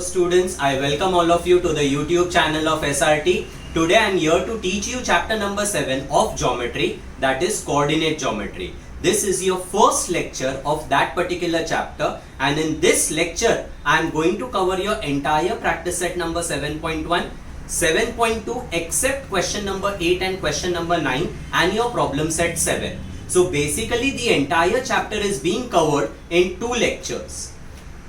students, I welcome all of you to the YouTube channel of SRT. Today I am here to teach you chapter number 7 of geometry, that is coordinate geometry. This is your first lecture of that particular chapter, and in this lecture I am going to cover your entire practice set number 7.1, 7.2 except question number 8 and question number 9 and your problem set 7. So basically the entire chapter is being covered in 2 lectures.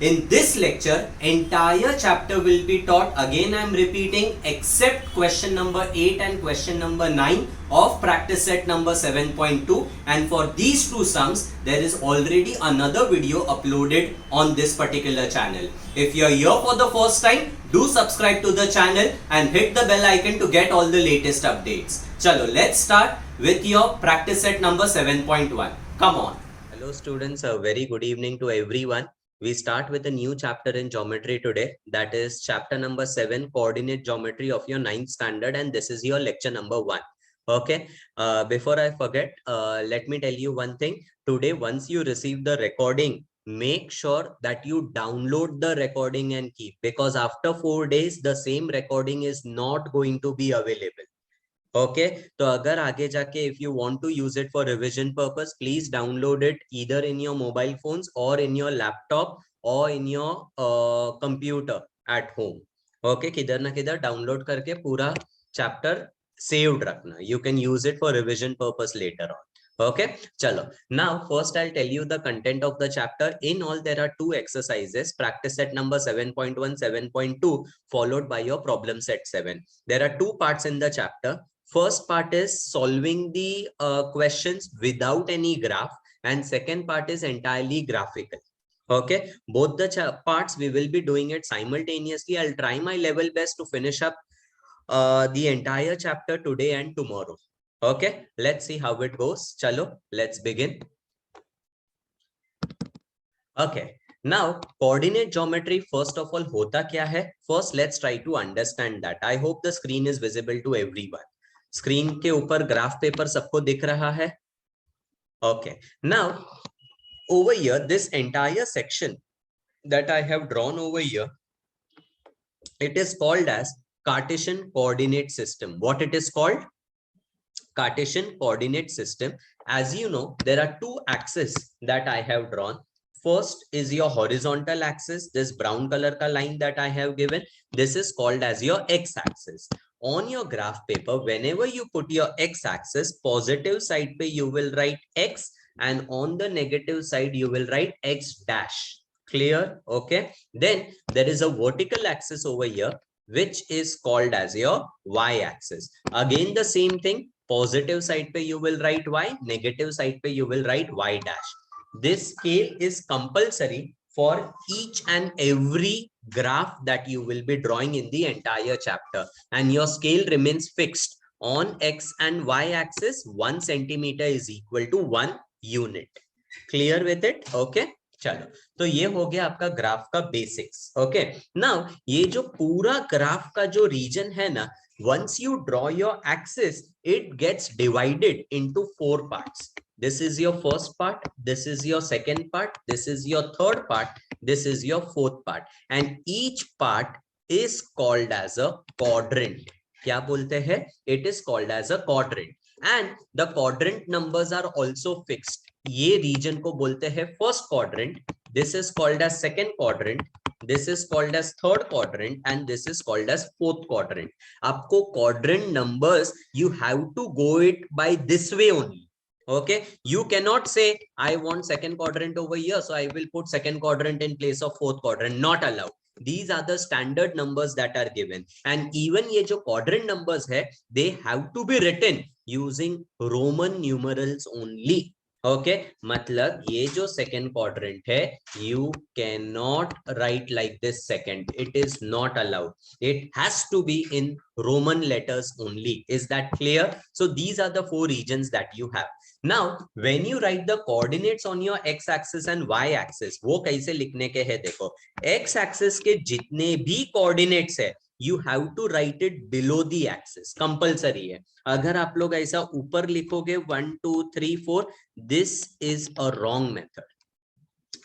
In this lecture, entire chapter will be taught, again I am repeating, except question number 8 and question number 9 of practice set number 7.2, and for these 2 sums, there is already another video uploaded on this particular channel. If you are here for the first time, do subscribe to the channel and hit the bell icon to get all the latest updates. Chalo, let's start with your practice set number 7.1. Come on. Hello students, a very good evening to everyone. We start with a new chapter in geometry today, that is chapter number 7, coordinate geometry of your 9th standard, and this is your lecture number 1. Okay, before I forget, let me tell you one thing. Today, once you receive the recording, make sure that you download the recording and keep, because after 4 days, the same recording is not going to be available. Okay, तो अगर आगे जाके if you want to use it for revision purpose, please download it either in your mobile phones or in your laptop or in your computer at home. Okay, किधर ना किधर download करके पूरा chapter saved रखना. You can use it for revision purpose later on. Okay, chalo. Now first I'll tell you the content of the chapter. In all there are 2 exercises, practice set number 7.1, 7.2 followed by your problem set 7. There are 2 parts in the chapter. First part is solving the questions without any graph, and second part is entirely graphical. Okay, both the parts we will be doing it simultaneously. I'll try my level best to finish up the entire chapter today and tomorrow. Okay, let's see how it goes. Chalo, let's begin. Okay, now coordinate geometry, first of all, hota kya hai? First, let's try to understand that. I hope the screen is visible to everyone. Screen के ऊपर graph paper सबको दिख रहा है? Okay, now over here, this entire section that I have drawn over here, it is called as Cartesian coordinate system. What it is called? Cartesian coordinate system. As you know, there are 2 axes that I have drawn. First is your horizontal axis, this brown color ka line that I have given. This is called as your x-axis. On your graph paper, whenever you put your x-axis, positive side pe you will write x, and on the negative side you will write x dash. Clear? Okay. Then there is a vertical axis over here, which is called as your y-axis. Again the same thing. Positive side pe you will write y, negative side pe you will write y dash. This scale is compulsory for each and every graph that you will be drawing in the entire chapter, and your scale remains fixed on x and y axis. 1 centimeter is equal to 1 unit. Clear with it? Okay, चलो, तो ये हो गया आपका graph का basics. Okay, now ये जो पूरा ग्राफ का जो रीजन है ना, once you draw your axis, it gets divided into 4 parts. This is your first part, this is your second part, this is your third part, this is your fourth part, and each part is called as a quadrant. क्या बोलते हैं? It is called as a quadrant, and the quadrant numbers are also fixed. ये region को बोलते हैं first quadrant, this is called as second quadrant, this is called as third quadrant, and this is called as fourth quadrant. आपको quadrant numbers, you have to go it by this way only. Okay, you cannot say I want second quadrant over here, so I will put second quadrant in place of fourth quadrant. Not allowed. These are the standard numbers that are given, and even ये जो quadrant numbers है, they have to be written using Roman numerals only. Okay, मतलब ये जो second quadrant है, you cannot write like this second. It is not allowed. It has to be in Roman letters only. Is that clear? So these are the 4 regions that you have. Now, when you write the coordinates on your x-axis and y-axis, वो कैसे लिखने के हैं देखो. X-axis के जितने भी coordinates है, you have to write it below the axis. Compulsory है. अगर आप लोग ऐसा ऊपर लिखोगे 1 2 3 4, this is a wrong method.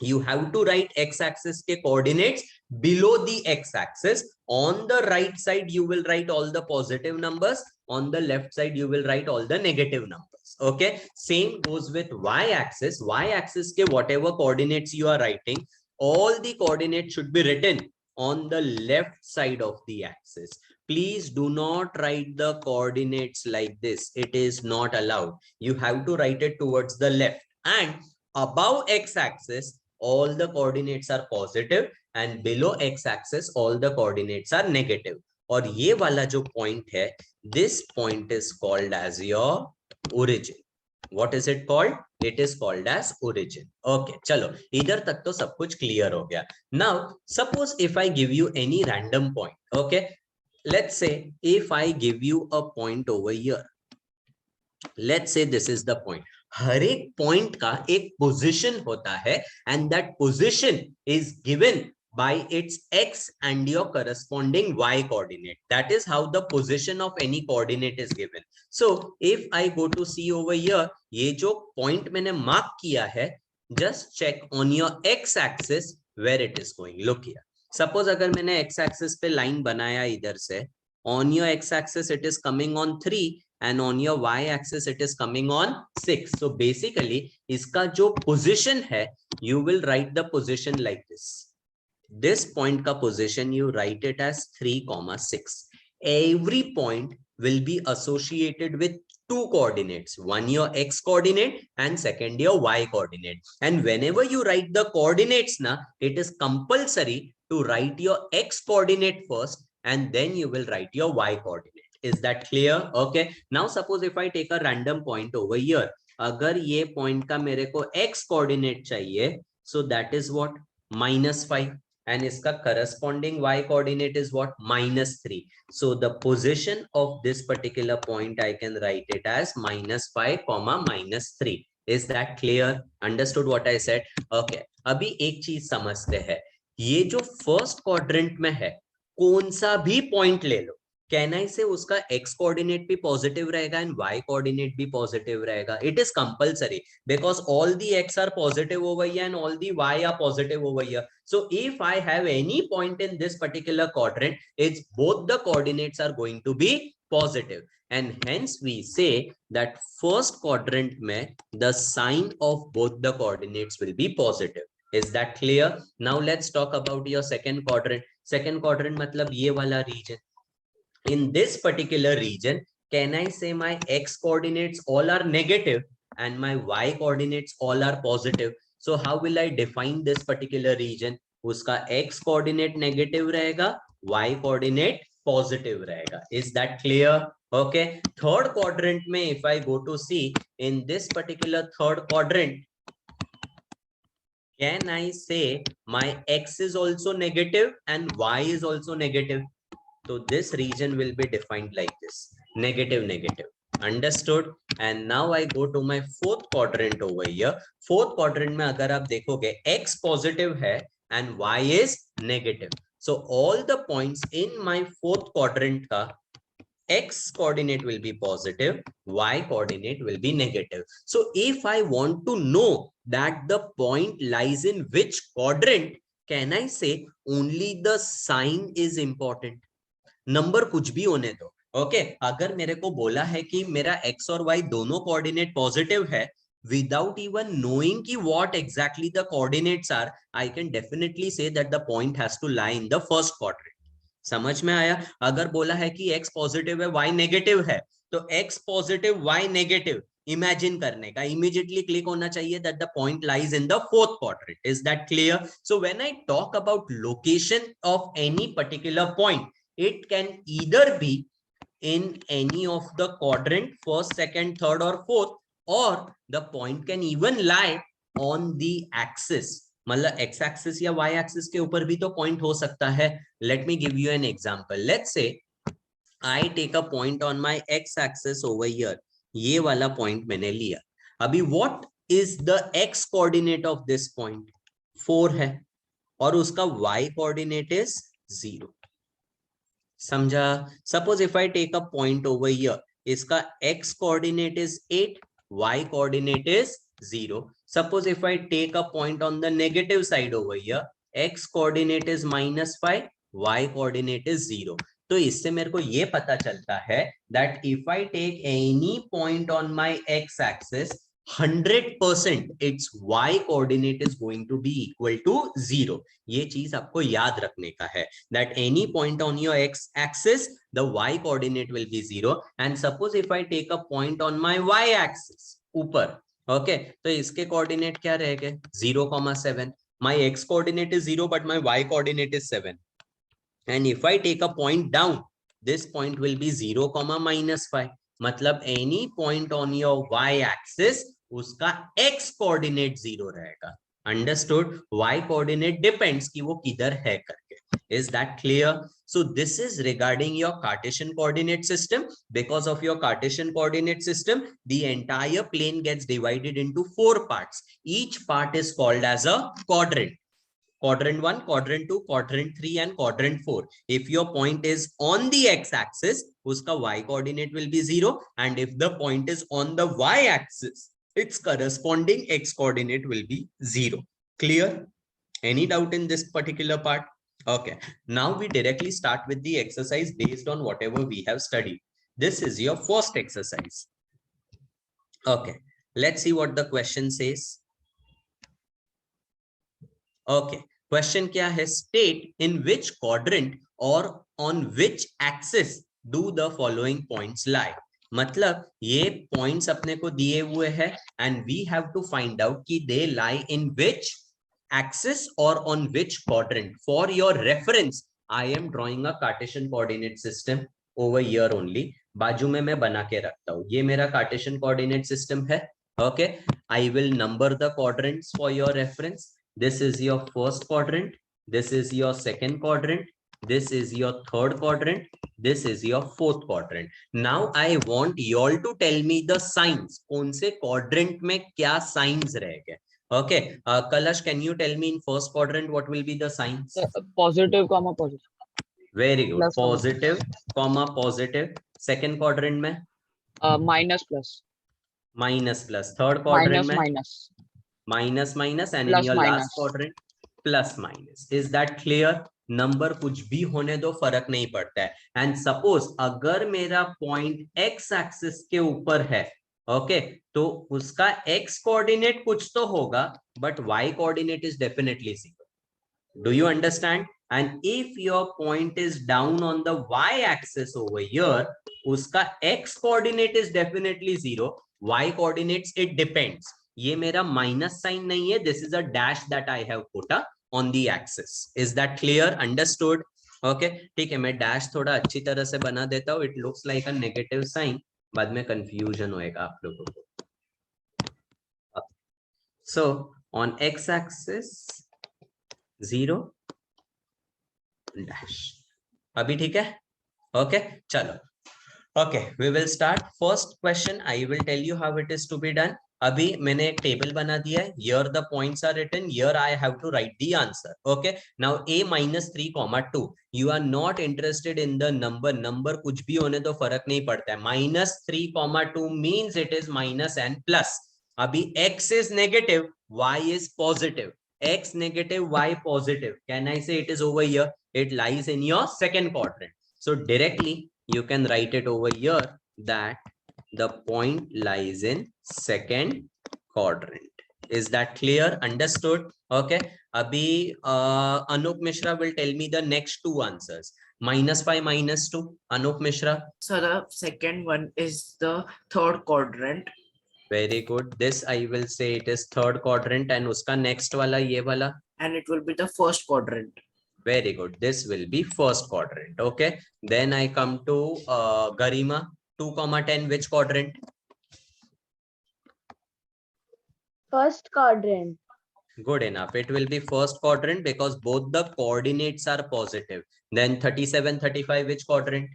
you have to write x-axis के coordinates below the x-axis. On the right side you will write all the positive numbers, on the left side you will write all the negative numbers. Okay, same goes with y-axis. Y-axis के whatever coordinates you are writing, all the coordinates should be written on the left side of the axis. Please do not write the coordinates like this, it is not allowed. You have to write it towards the left, and above x-axis all the coordinates are positive and below x-axis all the coordinates are negative. और ये वाला जो point है, this point is called as your origin. What is it called? It is called as origin. Okay, चलो इधर तक तो सब कुछ clear हो गया. Now suppose if I give you any random point. Okay, let's say if I give you a point over here, let's say this is the point. हर एक point का एक पोजीशन होता है and that position is given by its x and your corresponding y coordinate. That is how the position of any coordinate is given. So if I go to see over here, ये जो point मैंने mark किया है, just check on your x axis where it is going. Look here. Suppose अगर मैंने x axis पे line बनाया इधर से, on your x axis it is coming on 3 and on your y axis it is coming on 6. So basically इसका जो position है, you will write the position like this. This point का position you write it as 3,6. Every point will be associated with two coordinates, one your x coordinate and second your y coordinate. And whenever you write the coordinates na, it is compulsory to write your x coordinate first and then you will write your y coordinate. Is that clear? Okay, now suppose if I take a random point over here, अगर ये point का मेरे को x coordinate चाहिए, so that is what? -5. And इसका corresponding y coordinate is what? -3. So the position of this particular point I can write it as -5, -3. Is that clear? Understood what I said? Okay, अभी एक चीज समझते हैं. ये जो first quadrant में है, कौन सा भी point ले लो, कैन आई से उसका x कोऑर्डिनेट भी पॉजिटिव रहेगा एंड y कोऑर्डिनेट भी पॉजिटिव रहेगा. It is compulsory because all the x are positive over here and all the y are positive over here. So if I have any point in this particular quadrant, it's both the coordinates are going to be positive, and hence we say that first quadrant mein the sign of both the coordinates will be positive. Is that clear? Now let's talk about your second quadrant. Second quadrant matlab ye wala region. In this particular region, can I say my x coordinates all are negative and my y coordinates all are positive? So how will I define this particular region? Uska x coordinate negative rahega, y coordinate positive rahega. Is that clear? Okay. Third quadrant mein if I go to see, in this particular third quadrant, can I say my x is also negative and y is also negative? So this region will be defined like this, negative, negative. Understood? And now I go to my fourth quadrant over here. Fourth quadrant में अगर आप देखोगे x positive है and y is negative. So all the points in my fourth quadrant का x coordinate will be positive, y coordinate will be negative. So if I want to know that the point lies in which quadrant, can I say only the sign is important? Number कुछ भी होने दो. Okay, अगर मेरे को बोला है कि मेरा x और y दोनों कोऑर्डिनेट पॉजिटिव है, without even knowing कि what exactly the coordinates are, I can definitely say that the point has to lie in the first quadrant. समझ में आया? अगर बोला है कि x पॉजिटिव है y नेगेटिव है, तो x positive y negative imagine करने का इमीडिएटली क्लिक होना चाहिए that the point lies in the fourth quadrant. Is that clear? So when I talk about location of any particular point, it can either be in any of the quadrant, first, second, third or fourth, or the point can even lie on the axis. मतलब x axis या y axis के ऊपर भी तो point हो सकता है. Let me give you an example. Let's say I take a point on my x axis over here. ये वाला point मैंने लिया. अभी what is the x coordinate of this point? 4 है और उसका y coordinate is 0. समझा? Suppose if I take a point over here, इसका x coordinate is 8, y coordinate is 0. Suppose if I take a point on the negative side over here, x coordinate is -5, y coordinate is 0. तो इससे मेरे को ये पता चलता है that if I take any point on my x axis, 100% its y coordinate is going to be equal to 0. ये चीज आपको याद रखने का है that any point on your x axis, the y coordinate will be 0. And suppose if I take a point on my y axis ऊपर, okay, तो इसके coordinate क्या रहेंगे 0,7. My x coordinate is 0 but my y coordinate is 7. And if I take a point down, this point will be 0, -5. मतलब any point on your y axis, उसका x coordinate 0 रहेगा. Understood? Y coordinate depends कि वो किधर है करके. Is that clear? So this is regarding your Cartesian coordinate system. Because of your Cartesian coordinate system, the entire plane gets divided into 4 parts. Each part is called as a quadrant. Quadrant 1, quadrant 2, quadrant 3 and quadrant 4. If your point is on the x-axis, uska y coordinate will be 0, and if the point is on the y-axis, its corresponding x coordinate will be 0. Clear? Any doubt in this particular part? Okay, now we directly start with the exercise based on whatever we have studied. This is your first exercise. Okay, let's see what the question says. Okay, question क्या है? State in which quadrant or on which axis do the following points lie. मतलब ये points अपने को दिए हुए हैं and we have to find out कि they lie in which axis or on which quadrant. For your reference, I am drawing a Cartesian coordinate system over here only. बाजू में मैं बना के रखता हूँ. ये मेरा Cartesian coordinate system है. Okay, I will number the quadrants for your reference. This is your first quadrant, this is your second quadrant, this is your third quadrant, this is your fourth quadrant. Now I want you all to tell me the signs. कौन से quadrant में क्या signs रहेंगे? Okay, Kalash, can you tell me in first quadrant what will be the signs? Positive, positive. Very good. Plus, Positive, positive. Second quadrant में? Minus, plus. Minus, plus. Third quadrant में? Minus. Minus, minus, and plus in your minus. last quadrant plus minus. Is that clear? Number कुछ भी होने दो, फर्क नहीं पड़ता है. एंड सपोज अगर मेरा पॉइंट एक्स एक्सिस के ऊपर है, ओके, तो उसका एक्स कोऑर्डिनेट कुछ तो होगा but Y coordinate is definitely 0. Do you understand? And if your point is down on the Y axis over here, उसका X coordinate is definitely 0. Y coordinates it depends. ये मेरा minus sign नहीं है, this is a dash that I have put on the axis. Is that clear? Understood? Okay, ठीक है, मैं dash थोड़ा अच्छी तरह से बना देता हूँ. It looks like a negative sign, बाद में कंफ्यूजन होएगा आप लोगों को. So on x axis 0 dash. अभी ठीक है? ओके, चलो. Okay, we will start. First question, I will tell you how it is to be done. अभी मैंने एक टेबल बना दिया है. Here the points are written. Here I have to write the answer. Okay. Now a minus 3,2. You are not interested in the number. Number कुछ भी होने तो फर्क नहीं पड़ता है. Minus 3,2 means it is minus and plus. अभी x is negative, y is positive. X negative, y positive. Can I say it is over here? It lies in your second quadrant. So directly you can write it over here that the point lies in second quadrant. Is that clear? Understood? Okay. Abhi Anup Mishra will tell me the next two answers. -5, -2. Anup Mishra. So the second one is the third quadrant. Very good. This I will say it is third quadrant, and uska next wala ye wala. And it will be the first quadrant. Very good. This will be first quadrant. Okay. Then I come to Garima. 2,10. Which quadrant? First quadrant. Good enough. It will be first quadrant because both the coordinates are positive. Then 37, 35. Which quadrant?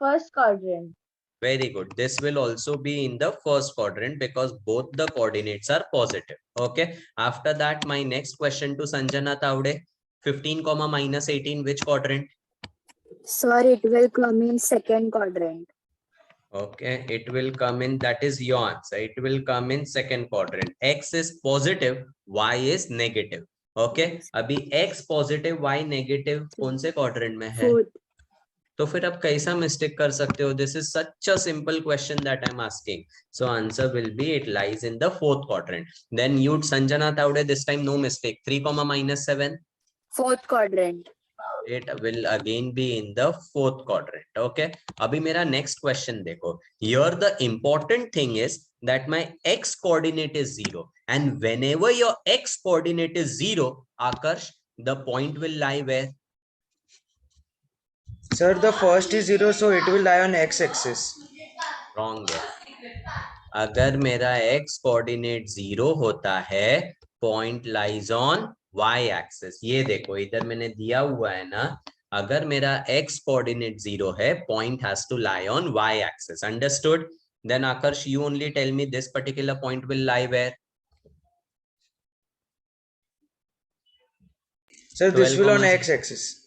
First quadrant. Very good. This will also be in the first quadrant because both the coordinates are positive. Okay. After that, my next question to Sanjana Taude. 15, -18. Which quadrant? Sir, it will come in second quadrant. Okay, it will come in, that is your answer. It will come in second quadrant. X is positive, Y is negative. Okay, अभी X positive, Y negative कौन से quadrant में है? Fourth. तो फिर आप कैसा mistake कर सकते हो? This is such a simple question that I'm asking. So answer will be, it lies in the fourth quadrant. Then you, Sanjana Taude, this time no mistake. 3 comma minus 7. Fourth quadrant. It will again be in the fourth quadrant. Okay, abhi mera next question dekho. Here the important thing is that my x coordinate is 0, and whenever your x coordinate is 0, Akarsh, the point will lie where? Sir, the first is 0, so it will lie on x-axis. Wrong है. अगर मेरा x coordinate 0 होता है, point lies on y axis. ये देखो इधर मैंने दिया हुआ है ना, अगर मेरा x coordinate 0 है, point has to lie on y axis. Understood? Then Akarsh, you only tell me this particular point will lie where? Sir, this 12, will on x-axis.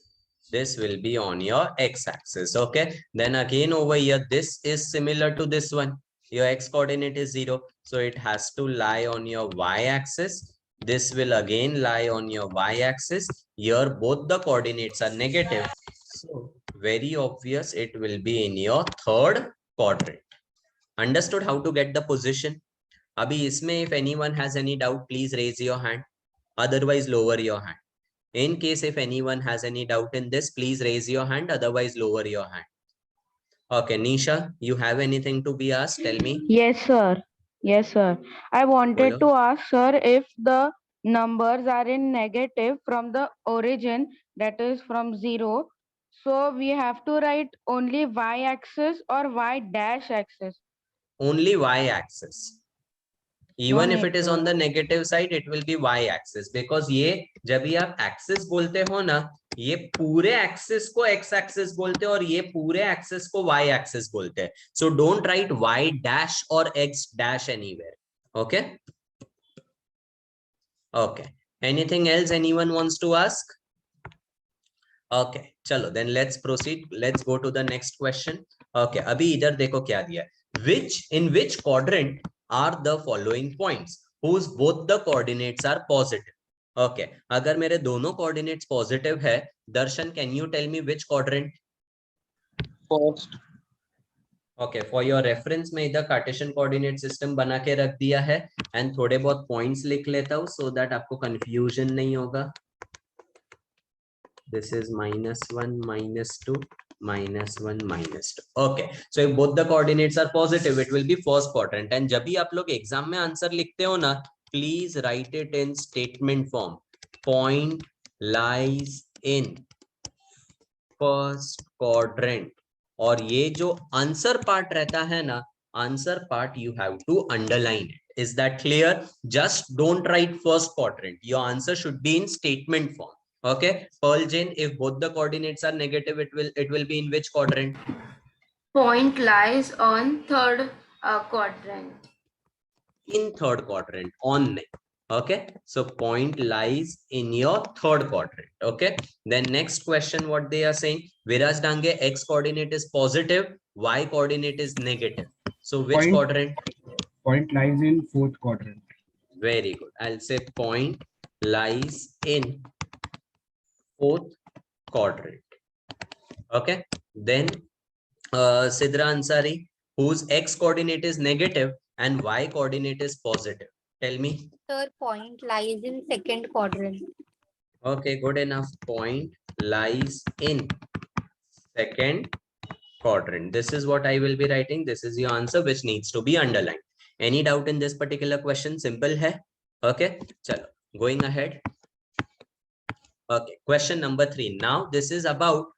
This will be on your x-axis. Okay, then again over here, this is similar to this one. Your x coordinate is 0, so it has to lie on your y-axis. This will again lie on your y-axis. Here both the coordinates are negative, so very obvious it will be in your third quadrant. Understood how to get the position? Abhi isme if anyone has any doubt, please raise your hand. Otherwise lower your hand. In case if anyone has any doubt in this, please raise your hand, otherwise lower your hand. Okay, Nisha, you have anything to be asked? Tell me. Yes, sir. Yes, sir. I wanted Bolo. to ask, sir, if the numbers are in negative from the origin, that is from 0, so we have to write only y-axis or y-axis. Only y-axis. Even if it is on the negative side, it will be y-axis, because ये जब भी आप axis बोलते हो ना, ये पूरे axis को x-axis बोलते हैं और ये पूरे axis को y-axis बोलते हैं. So don't write y dash or x dash anywhere. Okay. Okay. Anything else anyone wants to ask? Okay, चलो then let's proceed. Let's go to the next question. Okay, अभी इधर देखो क्या दिया है. In which quadrant are the following points whose both the coordinates are positive? Okay, अगर मेरे दोनों coordinates positive है, Darshan, can you tell me which quadrant? First. Okay, for your reference मैं इधर कार्टेशियन कोऑर्डिनेट सिस्टम बना के रख दिया है एंड थोड़े बहुत पॉइंट्स लिख लेता हूँ so that आपको कंफ्यूजन नहीं होगा. This is -1, -2, -1, -2. Okay, so if both the coordinates are positive, it will be first quadrant. And जब भी आप लोग एग्जाम में आंसर लिखते हो ना, please write it in statement form. Point lies in first quadrant. और ये जो आंसर पार्ट रहता है ना, answer part you have to underline it. Is that clear? Just don't write first quadrant. Your answer should be in statement form. Okay, Pearl Jane, if both the coordinates are negative, it will be in which quadrant? Point lies on third quadrant. In third quadrant, on. Okay, so point lies in your third quadrant. Okay, then next question, what they are saying, Viraj Dange, x coordinate is positive, y coordinate is negative. So which quadrant? Point lies in fourth quadrant. Very good. I'll say point lies in fourth quadrant. Okay, then Sidra Ansari, whose x coordinate is negative and y coordinate is positive. Tell me. Sir, point lies in second quadrant. Okay, good enough. Point lies in second quadrant. This is what I will be writing. This is your answer, which needs to be underlined. Any doubt in this particular question? Simple hai. Okay, chalo, going ahead. Okay, question number 3. Now this is about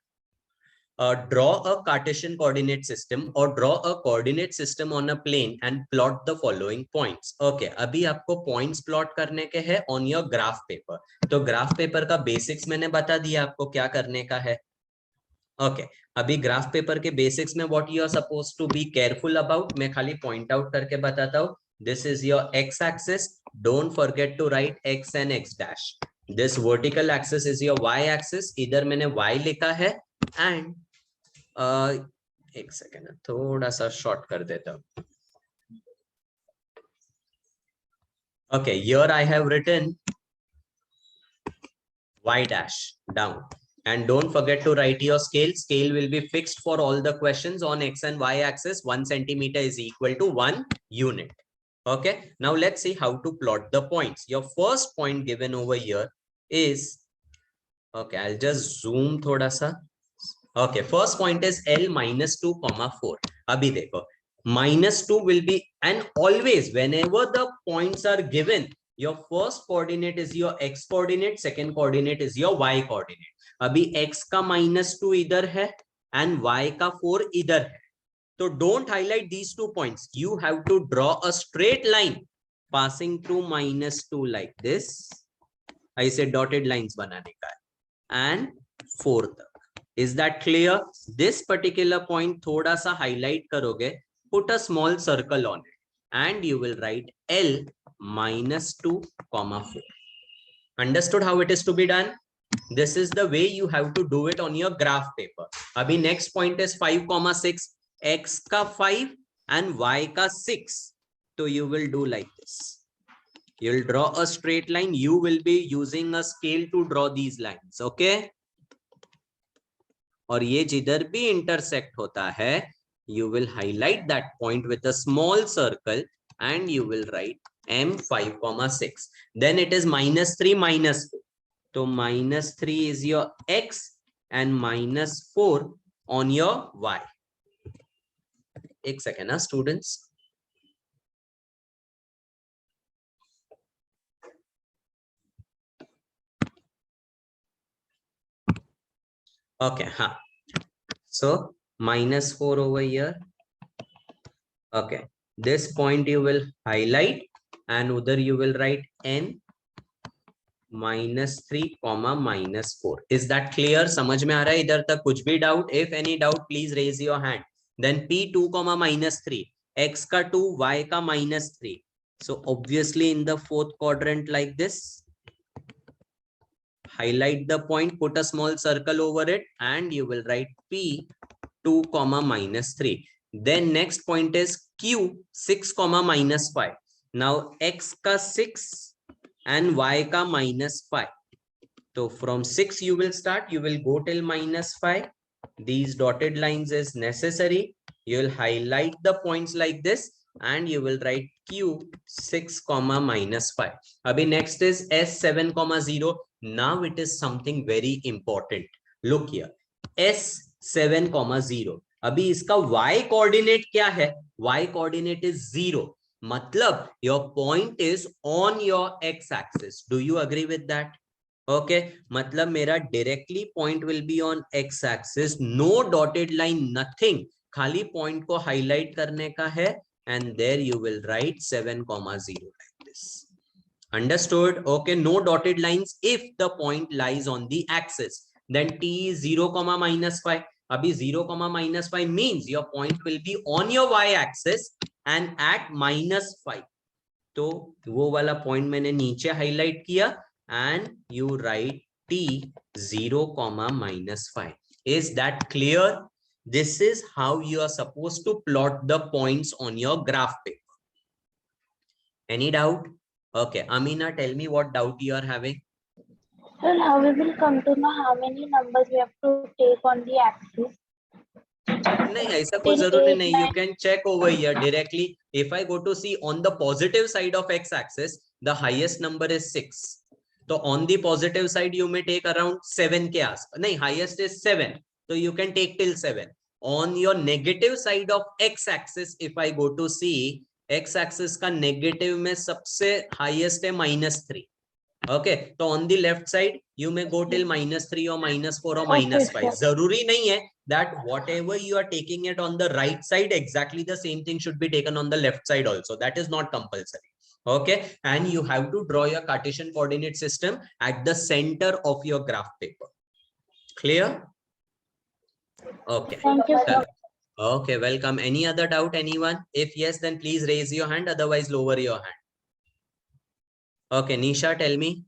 draw a Cartesian coordinate system or draw a coordinate system on a plane and plot the following points. Okay, अभी आपको points plot करने के हैं on your graph paper. तो graph paper का basics मैंने बता दिया आपको क्या करने का है. Okay, अभी graph paper के basics में what you are supposed to be careful about, मैं खाली point out करके बताता हूँ. This is your x axis. Don't forget to write x and x dash. This vertical axis is your y axis. इधर मैंने y लिखा है and एक सेकेंड, थोड़ा सा शॉर्ट कर देता हूँ. Okay, here I have written y dash down, and don't forget to write your scale. Scale will be fixed for all the questions on x and y axis. 1 centimeter is equal to 1 unit. Okay, now let's see how to plot the points. Your first point given over here is, okay, I'll just zoom thoda sa. Okay, first point is L minus 2 comma 4. Abhi dekho, minus 2 will be, and always whenever the points are given, your first coordinate is your x coordinate, second coordinate is your y coordinate. Abhi x ka minus 2 idhar hai and y ka 4 idhar hai. So don't highlight these 2 points. You have to draw a straight line passing through minus 2 like this. I said dotted lines banane ka hai, and 4 tak. Is that clear? This particular point thoda sa highlight karoge, put a small circle on it, and you will write L minus 2 comma 4. Understood how it is to be done? This is the way you have to do it on your graph paper. Abhi next point is 5 comma 6, x ka 5 and y ka 6. So you will do like this. You'll draw a straight line. You will be using a scale to draw these lines. Okay? और ये जिधर भी intersect होता है, you will highlight that point with a small circle and you will write M5 comma 6. Then it is minus 3 minus 4. So minus 3 is your x and minus 4 on your y. एक second, students. Okay, so minus 4 over here. Okay, this point you will highlight and udhar you will write n minus 3 comma minus 4. Is that clear? समझ में आ रहा है इधर तक? कुछ भी doubt? If any doubt, please raise your hand. Then p2 comma minus 3, x का 2, y का minus 3. So obviously in the fourth quadrant like this, highlight the point, put a small circle over it, and you will write p2 comma minus 3. Then next point is q 6 comma minus 5. Now x ka 6 and y ka minus 5. So from 6 you will start, you will go till minus 5. These dotted lines is necessary. You will highlight the points like this and you will write q 6 comma minus 5. Abhi next is s7 comma 0. Now it is something very important. Look here, s7 comma 0. अभी इसका y coordinate क्या है? Y coordinate is 0. मतलब your point is on your x axis. Do you agree with that? Okay, मतलब मेरा directly point will be on x axis. No dotted line, nothing. खाली point को highlight करने का है and there you will write 7 comma 0 like this. Understood? Okay, no dotted lines if the point lies on the axis. Then t is 0 comma minus 5. Abhi 0 comma minus 5 means your point will be on your y axis and at minus 5. तो वो वाला point मैंने नीचे highlight किया and you write t 0 comma minus 5. Is that clear? This is how you are supposed to plot the points on your graph paper. Any doubt? Okay, Amina, tell me what doubt you are having. Sir, how we will come to know how many numbers we have to take on the axis? नहीं, ऐसा कोई जरूरी नहीं. You can check over here directly. If I go to see on the positive side of x-axis, the highest number is 6. So on the positive side, you may take around 7 के आसपास. नहीं, highest is 7. So you can take till 7. On your negative side of x-axis, if I go to see, x-axis का negative में सबसे highest है -3. Okay, so on the left side, you may go till -3 or -4 or -5. जरूरी नहीं है that whatever you are taking it on the right side, exactly the same thing should be taken on the left side also. That is not compulsory. Okay, and you have to draw your Cartesian coordinate system at the center of your graph paper. Clear? Okay. Thank you, sir. Okay, welcome. Any other doubt, anyone? If yes, then please raise your hand, otherwise lower your hand. Okay, Nisha, tell me.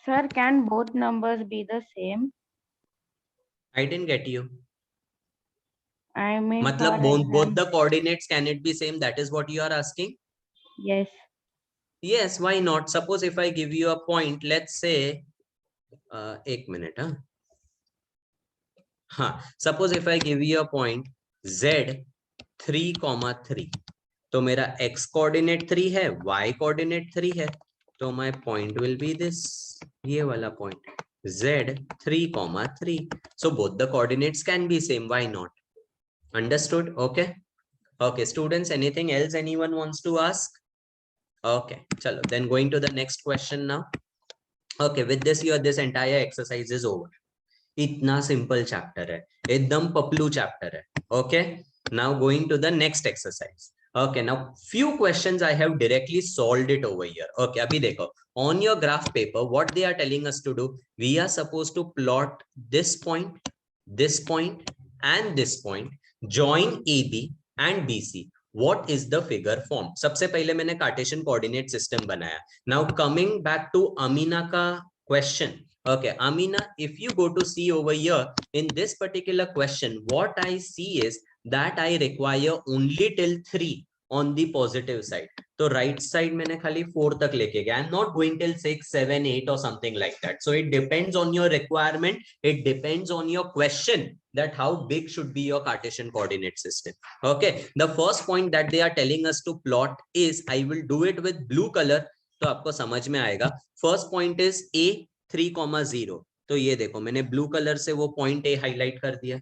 Sir, can both numbers be the same? I didn't get you. I mean, मतलब for both the example, coordinates can it be same? That is what you are asking. yes. Yes, why not? Suppose if I give you a point, let's say, एक minute, हाँ, suppose if I give you a point z 3,3, तो मेरा x coordinate 3 है, y coordinate 3 है, तो my point will be this, ये वाला point z 3,3. So both the coordinates can be same. Why not? Understood? Okay. Okay, students, anything else anyone wants to ask? Okay, chalo, then going to the next question now. Okay, with this this entire exercise is over. इतना simple chapter है, एकदम Paplu chapter है. Okay, now going to the next exercise. Okay, now few questions I have directly solved it over here. Okay, अभी देखो, on your graph paper, what they are telling us to do, we are supposed to plot this point, and this point, join AB and BC. What is the figure form? सबसे पहले मैंने Cartesian coordinate system बनाया. Now coming back to Amina का question. Okay, Amina, if you go to see over here in this particular question, what I see is that I require only till 3 on the positive side. So right side मैंने खाली 4 तक लेके गया. I'm not going till 6, 7, 8 or something like that. So it depends on your requirement. It depends on your question that how big should be your Cartesian coordinate system. Okay, the first point that they are telling us to plot is, I will do it with blue color, तो आपको समझ में आएगा. First point is A 3,0. तो ये देखो मैंने blue colour से वो पॉइंट ए हाईलाइट कर दिया.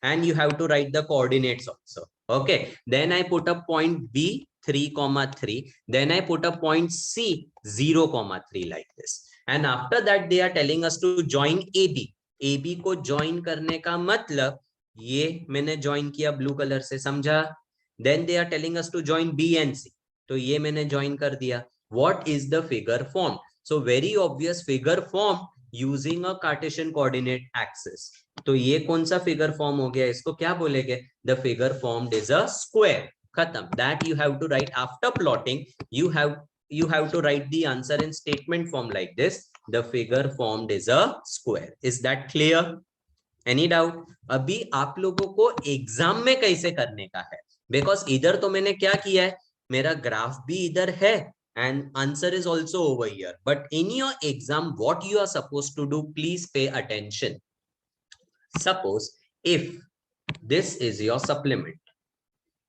And you have to write the coordinates also. Okay, then I put a point B 3,3, then I put a point C 0,3 like this. And after that they are telling us to join AB. AB को join करने का मतलब ये मैंने join किया blue color से, समझा? Then they are telling us to join B and C. तो ये मैंने join कर दिया. What is the figure form? So very obvious figure form using a Cartesian coordinate axis. तो ये कौन सा फिगर फॉर्म हो गया, इसको क्या बोलेंगे? The figure formed is a square. खत्म. That you have to write after plotting. You have to write the answer in statement form like this. The figure formed is a square. Is that clear? Any doubt? अभी आप लोगों को exam में कैसे करने का है, बिकॉज इधर तो मैंने क्या किया है, मेरा ग्राफ भी इधर है and answer is also over here, but in your exam what you are supposed to do, please pay attention. Suppose if this is your supplement,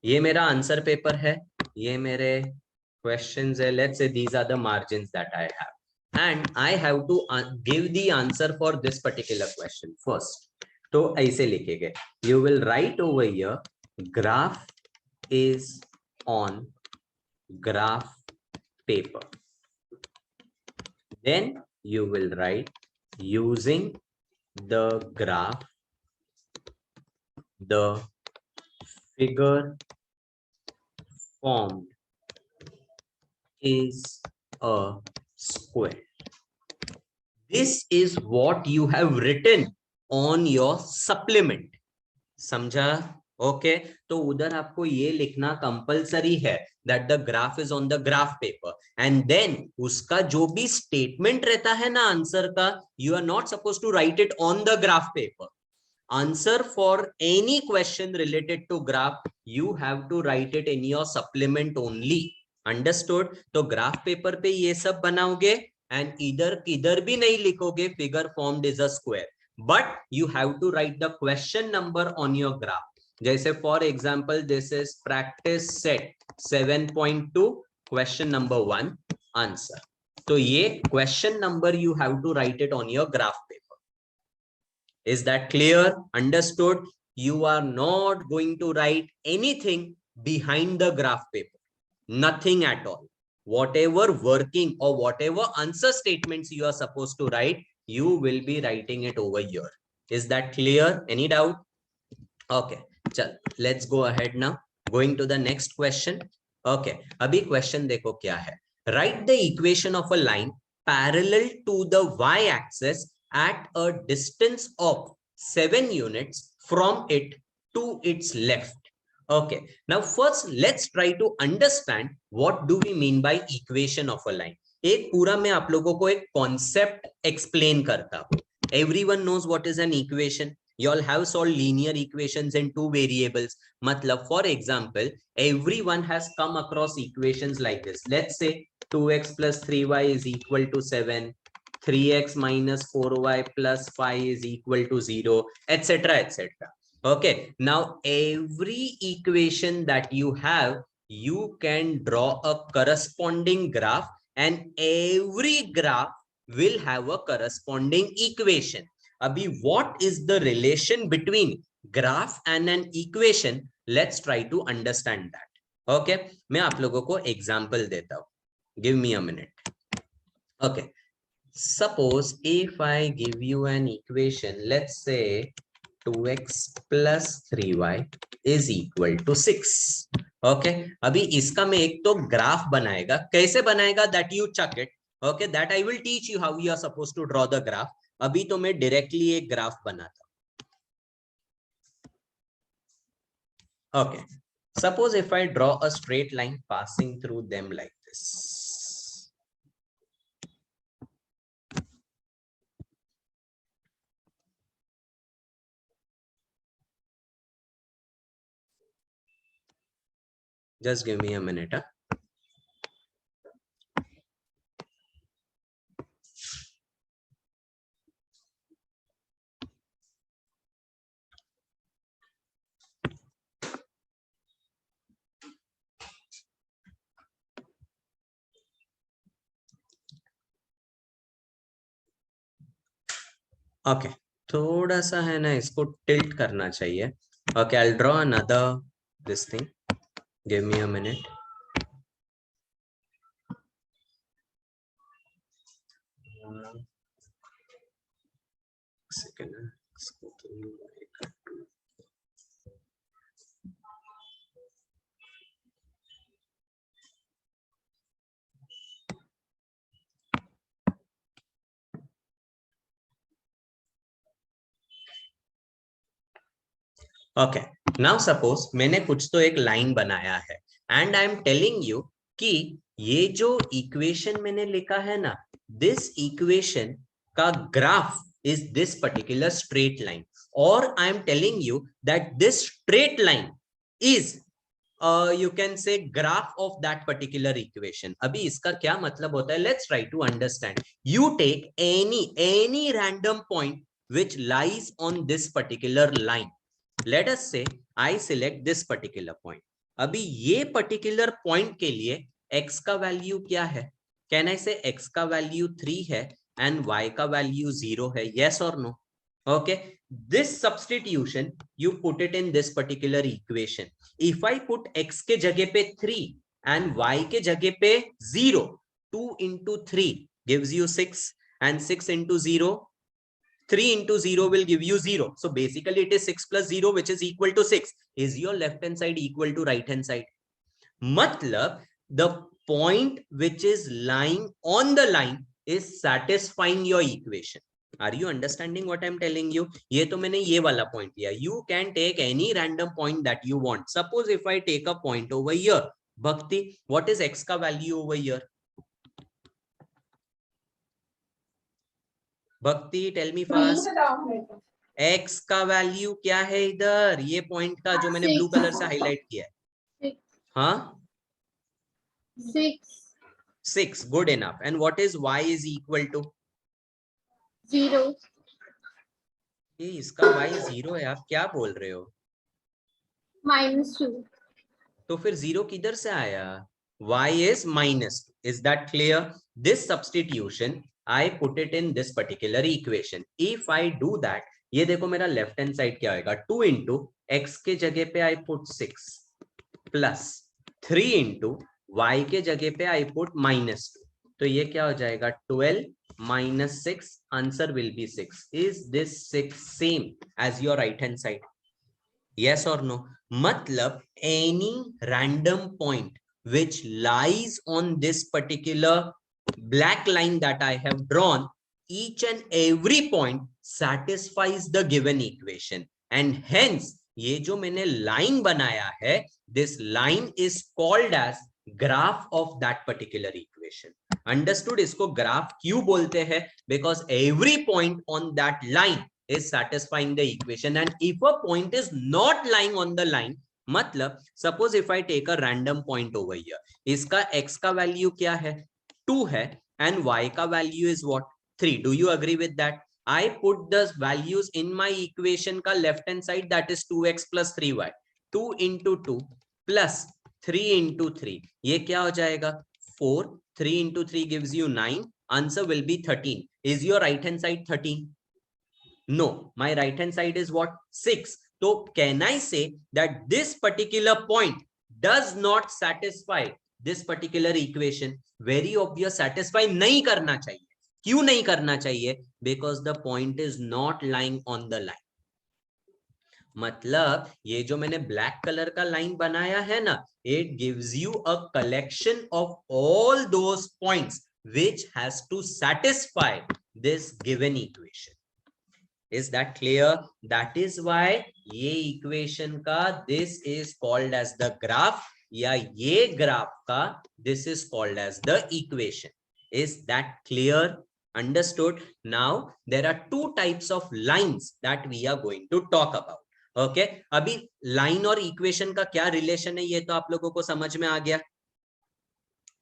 ये मेरा आंसर पेपर है, ये मेरे questions है, let's say these are the margins that I have, and I have to give the answer for this particular question first. तो ऐसे लिखेंगे, you will write over here graph is on graph paper. Then you will write using the graph, the figure formed is a square. This is what you have written on your supplement. समझा? Okay, तो उधर आपको ये लिखना compulsory है that the graph is on the graph paper, and then उसका जो भी स्टेटमेंट रहता है ना आंसर का, you are not supposed to write it on the graph paper. Answer for any question related to graph, you have to write it in your supplement only. Understood? तो graph paper पे ये सब बनाओगे and इधर किधर भी नहीं लिखोगे figure formed is a square, but you have to write the question number on your graph. जैसे for example this is practice set 7.2 question number 1 answer. तो ये question number you have to write it on your graph paper. Is that clear? Understood? You are not going to write anything behind the graph paper, nothing at all. Whatever working or whatever answer statements you are supposed to write, you will be writing it over here. Is that clear? Any doubt? Okay, चल, let's go ahead now. Going to the next question. Okay, अभी question देखो क्या है. Write the equation of a line parallel to the y-axis at a distance of 7 units from it to its left. Okay, now first let's try to understand what do we mean by equation of a line. एक पूरा मैं आप लोगों को एक concept explain करता हूँ. Everyone knows what is an equation. You all have solved linear equations in 2 variables. Matlab, for example, everyone has come across equations like this. Let's say 2x plus 3y is equal to 7, 3x minus 4y plus 5 is equal to 0, etc., etc. Okay, now every equation that you have, you can draw a corresponding graph, and every graph will have a corresponding equation. Abhi, what is the relation between graph and an equation? Let's try to understand that. Okay, मैं आप लोगों को example देता हूँ. Give me a minute. Okay, suppose if I give you an equation, let's say 2x plus 3y is equal to 6. Okay, अभी इसका मैं एक तो ग्राफ बनाएगा. कैसे बनाएगा? That you chuck it. Okay, that I will teach you how you are supposed to draw the graph. अभी तो मैं directly एक ग्राफ बनाता हूं. Okay, suppose if I draw a straight line passing through them like this. Just give me a minute. Okay, थोड़ा सा है ना, इसको टिल्ट करना चाहिए. Okay, I'll draw another this thing. Give me a minute. Second. Okay, now suppose मैंने कुछ तो एक लाइन बनाया है, and I am telling you कि ये जो इक्वेशन मैंने लिखा है ना, this equation का graph is this particular straight line, or I am telling you that this straight line is you can say graph of that particular equation. अभी इसका क्या मतलब होता है? Let's try to understand. You take any random point which lies on this particular line. Let us say I select this particular point. अभी ये particular point के लिए x का value क्या है? Can I say x का value 3 है and y का value 0 है? Yes or no? Okay, this substitution you put it in this particular equation. If I put x के जगह पे 3 and y के जगह पे 0, 2 into 3 gives you 6, and 6 into 0, 3 into 0 will give you 0. So basically it is 6 plus 0 which is equal to 6. Is your left hand side equal to right hand side? Matlab, the point which is lying on the line is satisfying your equation. Are you understanding what I'm telling you? ये तो मैंने ये वाला point लिया. You can take any random point that you want. Suppose if I take a point over here. Bhakti, what is x का value over here? भक्ति, tell me fast. x का value क्या है इधर? ये पॉइंट का जो मैंने ब्लू कलर से हाईलाइट किया है. हाँ, 6. Good enough. And what is y is equal to 0. ये इसका y 0 है. आप क्या बोल रहे हो? -2. तो फिर 0 किधर से आया? y is -2. Is that clear? This substitution I put it in this particular equation. If I do that, ये देखो मेरा लेफ्ट हैंड साइड क्या होगा? 2 into x के जगह पे I put 6 plus 3 into y के जगह पे I put -2. तो ये क्या हो जाएगा? 12 minus 6. Answer will be 6. Is this 6 same as your right hand side? Yes or no? मतलब any random point which lies on this particular black line that I have drawn, each and every point satisfies the given equation, and hence ये जो मैंने line बनाया है, this line is called as graph of that particular equation. Understood? इसको graph क्यों बोलते हैं? Because every point on that line is satisfying the equation. And if a point is not lying on the line, मतलब suppose if I take a random point over here, इसका x का value क्या है? 2 है and y का value is what? 3. Do you agree with that? I put the values in my equation का left hand side, that is 2x plus 3y. 2 into 2 plus 3 into 3. ये क्या हो जाएगा? 4. 3 into 3 gives you 9. Answer will be 13. Is your right hand side 13? No, my right hand side is what? 6. So can I say that this particular point does not satisfy this particular equation? Very obvious, satisfy नहीं करना चाहिए. क्यों नहीं करना चाहिए? Because the point is not lying on the line. मतलब ये जो मैंने ब्लैक कलर का लाइन बनाया है ना, it gives you a collection of all those points which has to satisfy this given equation. Is that clear? That is why ये equation का this is called as the graph, या ये graph का this is called as the equation. Is that clear? Understood? Now there are two types of lines that we are going to talk about. Okay, अभी line और equation का क्या relation है ये तो आप लोगों को समझ में आ गया.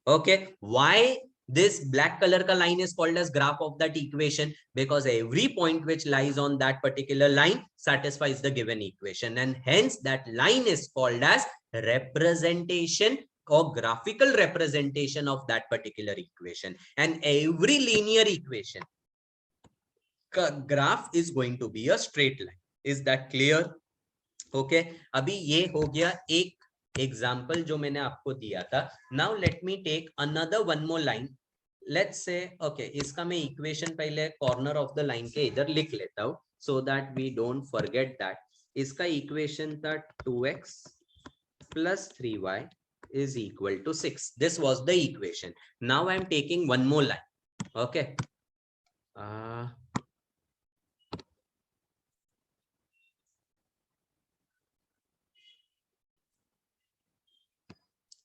Okay, why this black color का line is called as graph of that equation? Because every point which lies on that particular line satisfies the given equation, and hence that line is called as representation or graphical representation of that particular equation. And every linear equation graph is going to be a straight line. Is that clear? Okay, अभी ये हो गया एक example जो मैंने आपको दिया था. Now let me take another one more line. Let's say, okay, इसका मैं इक्वेशन पहले कॉर्नर ऑफ द लाइन के इधर लिख लेता हूं so that we don't forget that. इसका इक्वेशन था 2x plus 3y is equal to 6. This was the equation. Now I am taking one more line. Okay.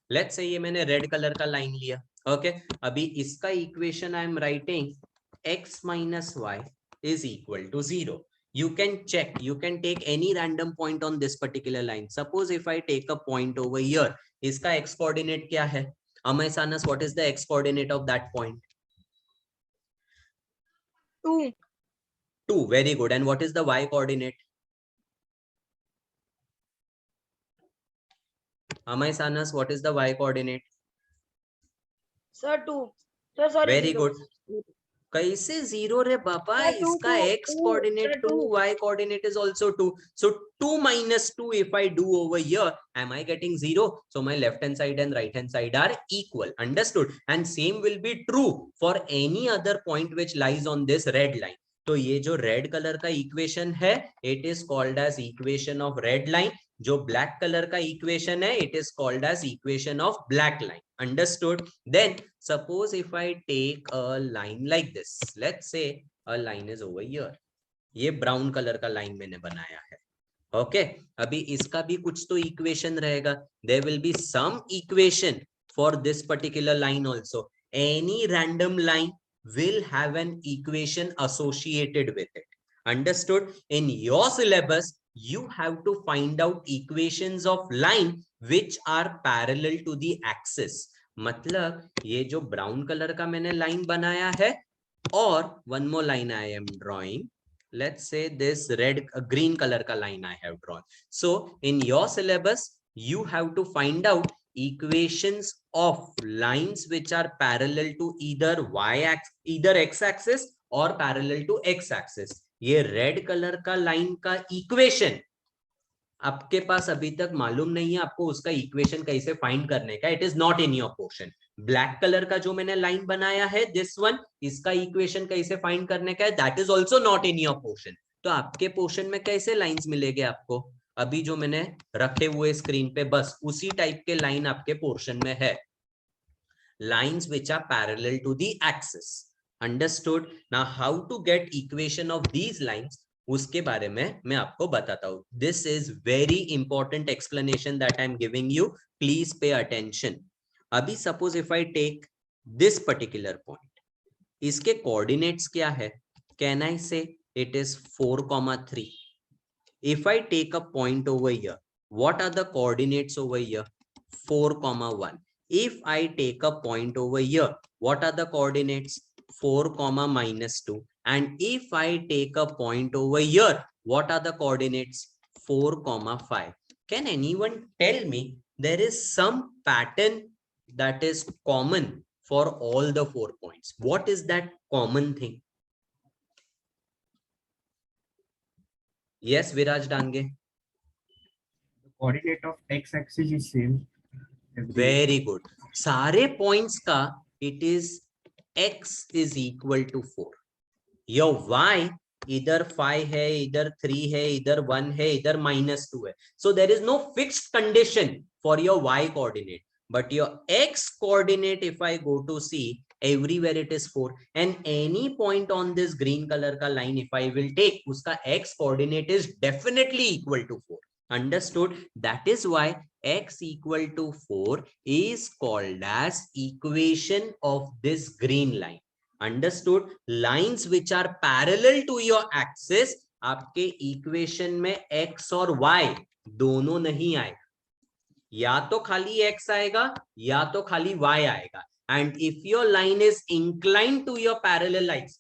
Let's say ये मैंने red colour का लाइन लिया. ओके, अभी इसका equation I am writing x minus y is equal to 0. You can check, you can take any random point on this particular line. Suppose if I take a point over here, इसका x coordinate क्या है? Amay Sanas, what is the x coordinate of that point? 2. 2. Very good. And what is the y coordinate? Amay Sanas, what is the y coordinate? Sir, 2. Sir, sorry. Very 0. good. कैसे 0 रे बाबा? Sir, 2, इसका 2, x 2, coordinate sir, 2, 2. y coordinate is also 2. So 2 minus 2 if I do over here, am I getting 0? So my left hand side and right hand side are equal. Understood? And same will be true for any other point which lies on this red line. तो ये जो red colour का equation है, it is called as equation of red line. जो black colour का equation है, it is called as equation of black line. Understood? Then suppose if I take a line like this, let's say a line is over here. ये brown colour का line मैंने बनाया है. Okay, अभी इसका भी कुछ तो इक्वेशन रहेगा. There will be some equation for this particular line also. Any random line will have an equation associated with it. Understood? In your syllabus, you have to find out equations of line which are parallel to the axis. मतलब ये जो brown colour का मैंने line बनाया है, और one more line I am drawing. Let's say this green color का line I have drawn. So in your syllabus, you have to find out equations of lines which are parallel to either either x-axis or parallel to x-axis. ये red colour का line का equation आपके पास अभी तक मालूम नहीं है, आपको उसका इक्वेशन कैसे फाइंड करने का. It is not in your portion. Black colour का जो मैंने लाइन बनाया है, दिस वन, इसका इक्वेशन कैसे फाइंड करने का है, that is also not in your portion. तो आपके पोर्शन में कैसे लाइंस मिलेंगे आपको? अभी जो मैंने रखे हुए स्क्रीन पे, बस उसी टाइप के लाइन आपके पोर्शन में है. Lines which are parallel to the axis. Understood? Now how to get equation of these lines, उसके बारे में मैं आपको बताता हूँ. This is very important explanation that I am giving you. Please pay attention. अभी suppose if I take this particular point, इसके coordinates क्या है? Can I say it is 4,3. If I take a point over here, what are the coordinates over here? 4,1. If I take a point over here, what are the coordinates? 4, -2. And if I take a point over here, what are the coordinates? 4, 5. Can anyone tell me there is some pattern that is common for all the 4 points? What is that common thing? Yes, Viraj Dange. The coordinate of x-axis is same. Very good. सारे points का it is x is equal to 4. Your y इधर 5 है, इधर 3 है, इधर 1 है, इधर -2 है. So there is no fixed condition for your y coordinate. But your x coordinate, if I go to see, everywhere it is 4. And any point on this green color का line, if I will take, उसका x coordinate is definitely equal to 4. Understood? That is why x equal to 4 is called as equation of this green line. Understood? Lines which are parallel to your axis, आपके equation में x और y दोनों नहीं आएगा. या तो खाली x आएगा या तो खाली y आएगा. And if your line is inclined to your parallel lines,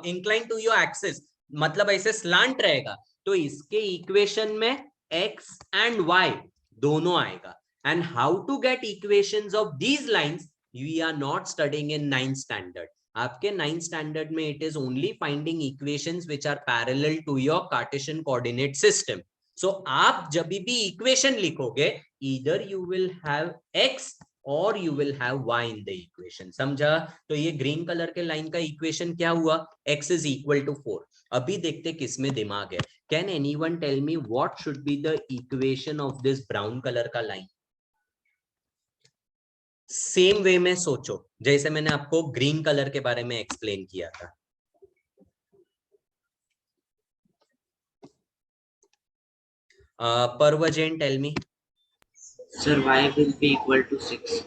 inclined to your axis, मतलब ऐसे slant रहेगा, तो इसके equation में x and y दोनों आएगा. And how to get equations of these lines, we are not studying in 9th standard. आपके 9th standard में it is only finding equations which are parallel to your Cartesian coordinate system. So आप जब भी equation लिखोगे, either you will have x or you will have y in the equation. समझा? तो ये green color के line का equation क्या हुआ? x is equal to 4. अभी देखते किसमें दिमाग है. Can anyone tell me what should be the equation of this brown color का line? सेम वे में सोचो जैसे मैंने आपको ग्रीन कलर के बारे में एक्सप्लेन किया था. Parvajen, tell me. Sir, y will be equal to 6.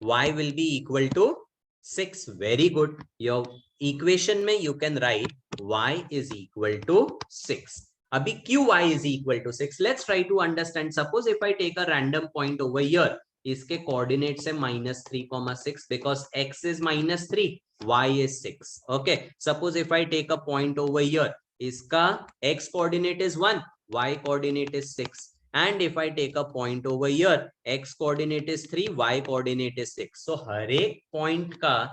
Y will be equal to 6. Very good. Your equation में you can write y is equal to 6. अभी क्यों y is equal to 6? Let's try to understand. Suppose if I take a random point over here, इसके coordinates है -3,6 because x is -3, y is 6. Okay. Suppose if I take a point over here, इसका x coordinate is 1, y coordinate is 6. And if I take a point over here, x coordinate is 3, y coordinate is 6. So हर एक point का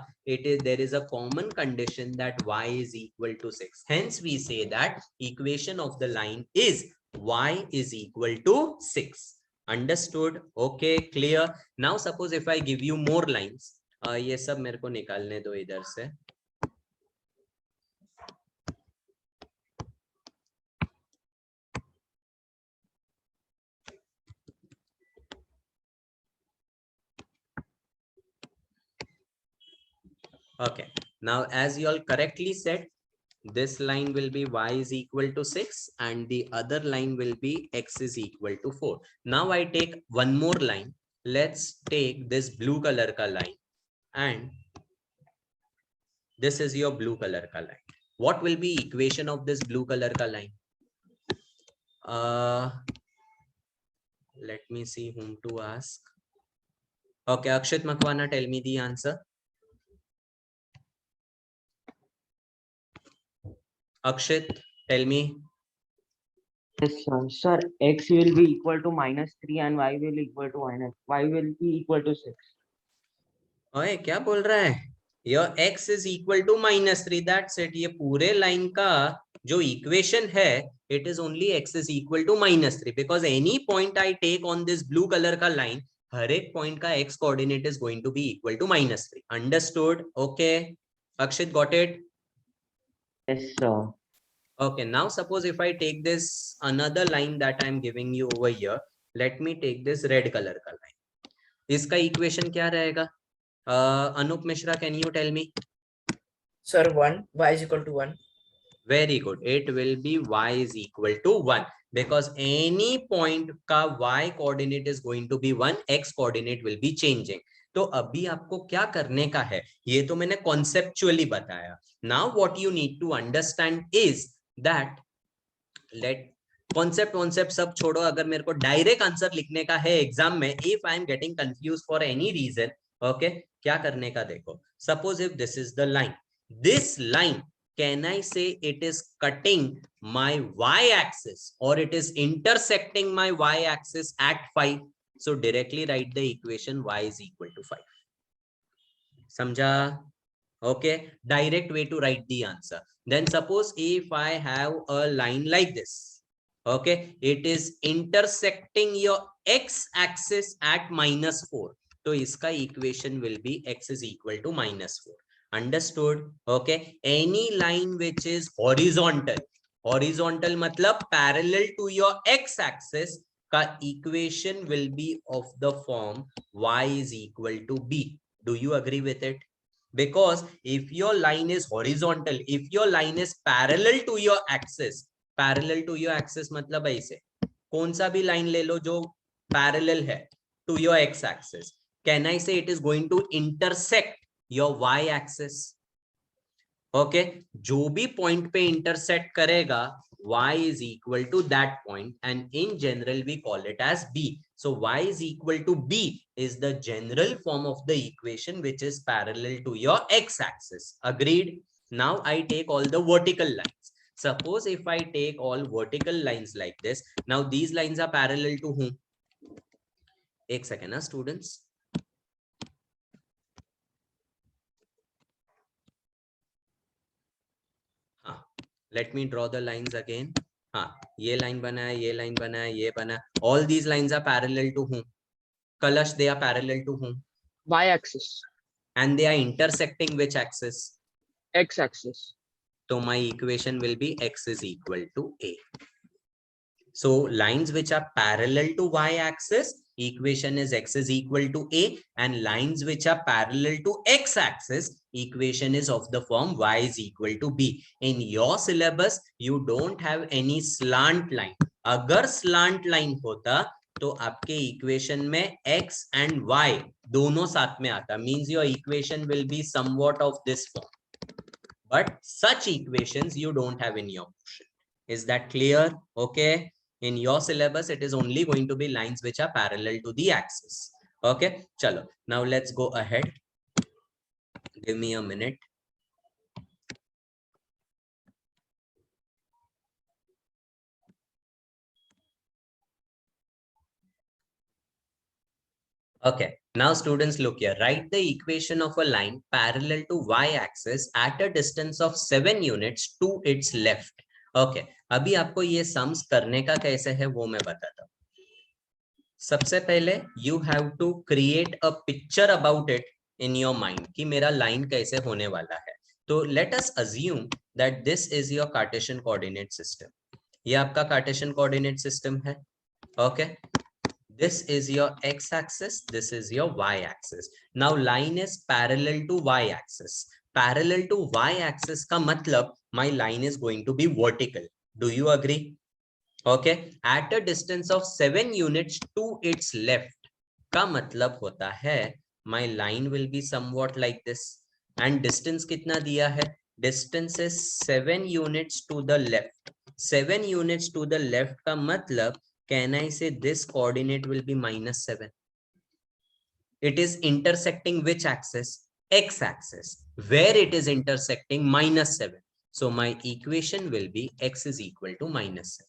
there is a common condition that y is equal to 6. Hence we say that equation of the line is y is equal to 6. Understood? Okay, clear. Now suppose if I give you more lines, ये सब मेरे को निकालने दो इधर से. Okay, now as you all correctly said, this line will be y is equal to 6 and the other line will be x is equal to 4. Now I take one more line. Let's take this blue color ka line and this is your blue color ka line. What will be equation of this blue color ka line? Let me see whom to ask. Okay, Akshit Makwana, tell me the answer. Akshit, tell me. Yes, sir. Sir, x will be equal to -3 and y will equal to y will be equal to 6. ओए क्या बोल रहा है? Your x is equal to -3. That's it. ये पूरे line का जो equation है, it is only x is equal to -3 because any point I take on this blue color का line, हर एक point का x coordinate is going to be equal to -3. Understood? Okay. Akshit, got it? Yes, sir. Okay, now suppose if I take this another line that I'm giving you over here, let me take this red color का line. इसका equation क्या रहेगा? Anup Mishra, can you tell me? Sir, 1, y is equal to 1. Very good. It will be y is equal to 1 because any point ka y coordinate is going to be 1, x coordinate will be changing. तो अभी आपको क्या करने का है, ये तो मैंने कॉन्सेप्चुअली बताया. Now what you need to understand is that, let concept सब छोड़ो, अगर मेरे को डायरेक्ट आंसर लिखने का है एग्जाम में, if I am getting confuse for any reason, okay, क्या करने का देखो. Suppose if this is the line, this line, can I say it is cutting my y-axis or it is intersecting my y-axis at 5? So directly write the equation y is equal to 5. Samjha? Okay, direct way to write the answer. Then suppose if I have a line like this, okay, it is intersecting your x-axis at -4. So iska equation will be x is equal to -4. Understood? Okay, any line which is horizontal matlab parallel to your x-axis ka equation will be of the form y is equal to b. Do you agree with it? Because if your line is horizontal, if your line is parallel to your axis मतलब ऐसे कौन सा भी line ले लो जो parallel है to your x axis, can I say it is going to intersect your y axis? Okay, जो भी point पे intersect करेगा, y is equal to that point, and in general we call it as b. So y is equal to b is the general form of the equation which is parallel to your x axis. Agreed? Now I take all the vertical lines. Suppose if I take all vertical lines like this, now these lines are parallel to whom? एक second, students. Let me draw the lines again. हाँ, ये line बना है, ये line बना है, ये बना है. All these lines are parallel to whom? Kalash, they are parallel to whom? Y-axis, And they are intersecting which axis? X-axis. So my equation will be x is equal to a. So lines which are parallel to y-axis, equation is x is equal to a, and lines which are parallel to x-axis, equation is of the form y is equal to b. In your syllabus, you don't have any slant line. अगर slant line होता तो आपके equation में x and y दोनों साथ में आता, means your equation will be somewhat of this form. But such equations you don't have in your question. Is that clear? Okay. In your syllabus, it is only going to be lines which are parallel to the axis. Okay. Chalo. Now let's go ahead. Give me a minute. Okay. Now students, look here. Write the equation of a line parallel to y-axis at a distance of 7 units to its left. Okay. अभी आपको ये sums करने का कैसे है वो मैं बताता हूँ. सबसे पहले you have to create a picture about it in your mind कि मेरा line कैसे होने वाला है. तो let us assume that this is your Cartesian coordinate system. ये आपका Cartesian coordinate system है. Okay. This is your x-axis. This is your y-axis. Now line is parallel to y-axis. Parallel to y-axis का मतलब my line is going to be vertical. Do you agree? Okay. At a distance of 7 units to its left का मतलब होता है my line will be somewhat like this. And distance कितना दिया है? Distance is 7 units to the left. 7 units to the left का मतलब can I say this coordinate will be -7? It is intersecting which axis? X-axis. Where it is intersecting -7. So my equation will be x is equal to -7.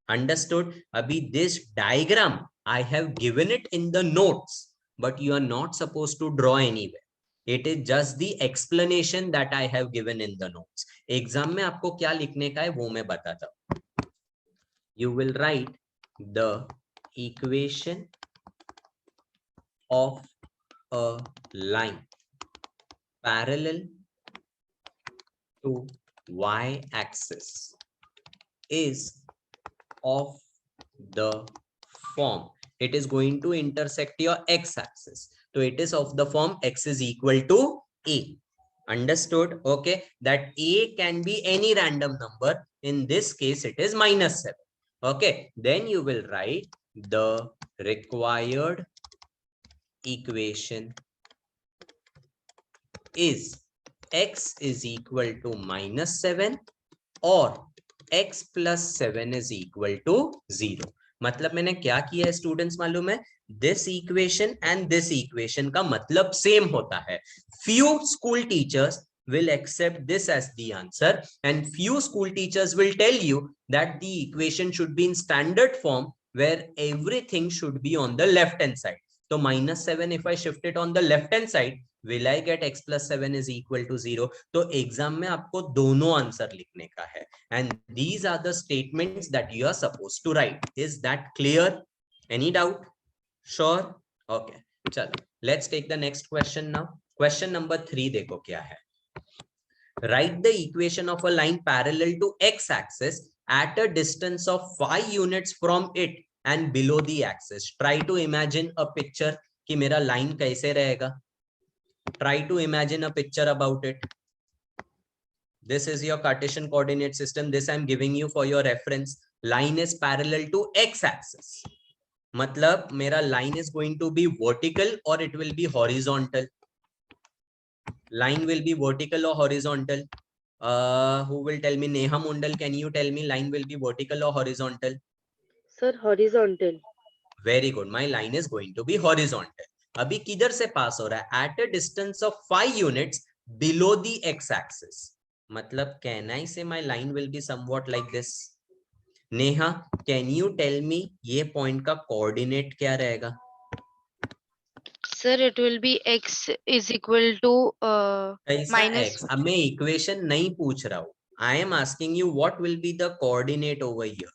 Understood? Abhi this diagram, I have given it in the notes, but you are not supposed to draw anywhere. It is just the explanation that I have given in the notes. Exam में आपको क्या लिखने का है वो मैं बताता हूँ. You will write the equation of a line parallel to y-axis is of the form, it is going to intersect your x-axis, so it is of the form x is equal to a. Understood? Okay, that a can be any random number. In this case it is -7. Okay, then you will write the required equation is x is equal to -7 और x plus 7 is equal to 0. मतलब मैंने क्या किया है students मालूम है, this equation and this equation का मतलब सेम होता है. Few school teachers will accept this as the answer and few school teachers will tell you that the equation should be in standard form where everything should be on the left hand side. So -7 if I shift it on the left hand side, will I get x plus 7 is equal to 0? तो exam में आपको दोनों answer लिखने का है and these are the statements that you are supposed to write. Is that clear? Any doubt? Sure? Okay, चलो let's take the next question now. Question number 3 देखो क्या है. Write the equation of a line parallel to x-axis at a distance of 5 units from it and below the axis. Try to imagine a picture कि मेरा line कैसे रहेगा. Try to imagine a picture about it. This is your Cartesian coordinate system. This I am giving you for your reference. Line is parallel to x-axis. मतलब मेरा line is going to be vertical or it will be horizontal. Line will be vertical or horizontal. Who will tell me? Neha Mundal, can you tell me line will be vertical or horizontal? Sir, horizontal. Very good. My line is going to be horizontal. अभी किधर से pass हो रहा है? At a distance of 5 units below the x-axis. मतलब can I say my line will be somewhat like this? Neha, can you tell me ये point का coordinate क्या रहेगा? Sir, it will be x is equal to कैसा minus. x? अब मैं equation नहीं पूछ रहा हूँ. I am asking you what will be the coordinate over here.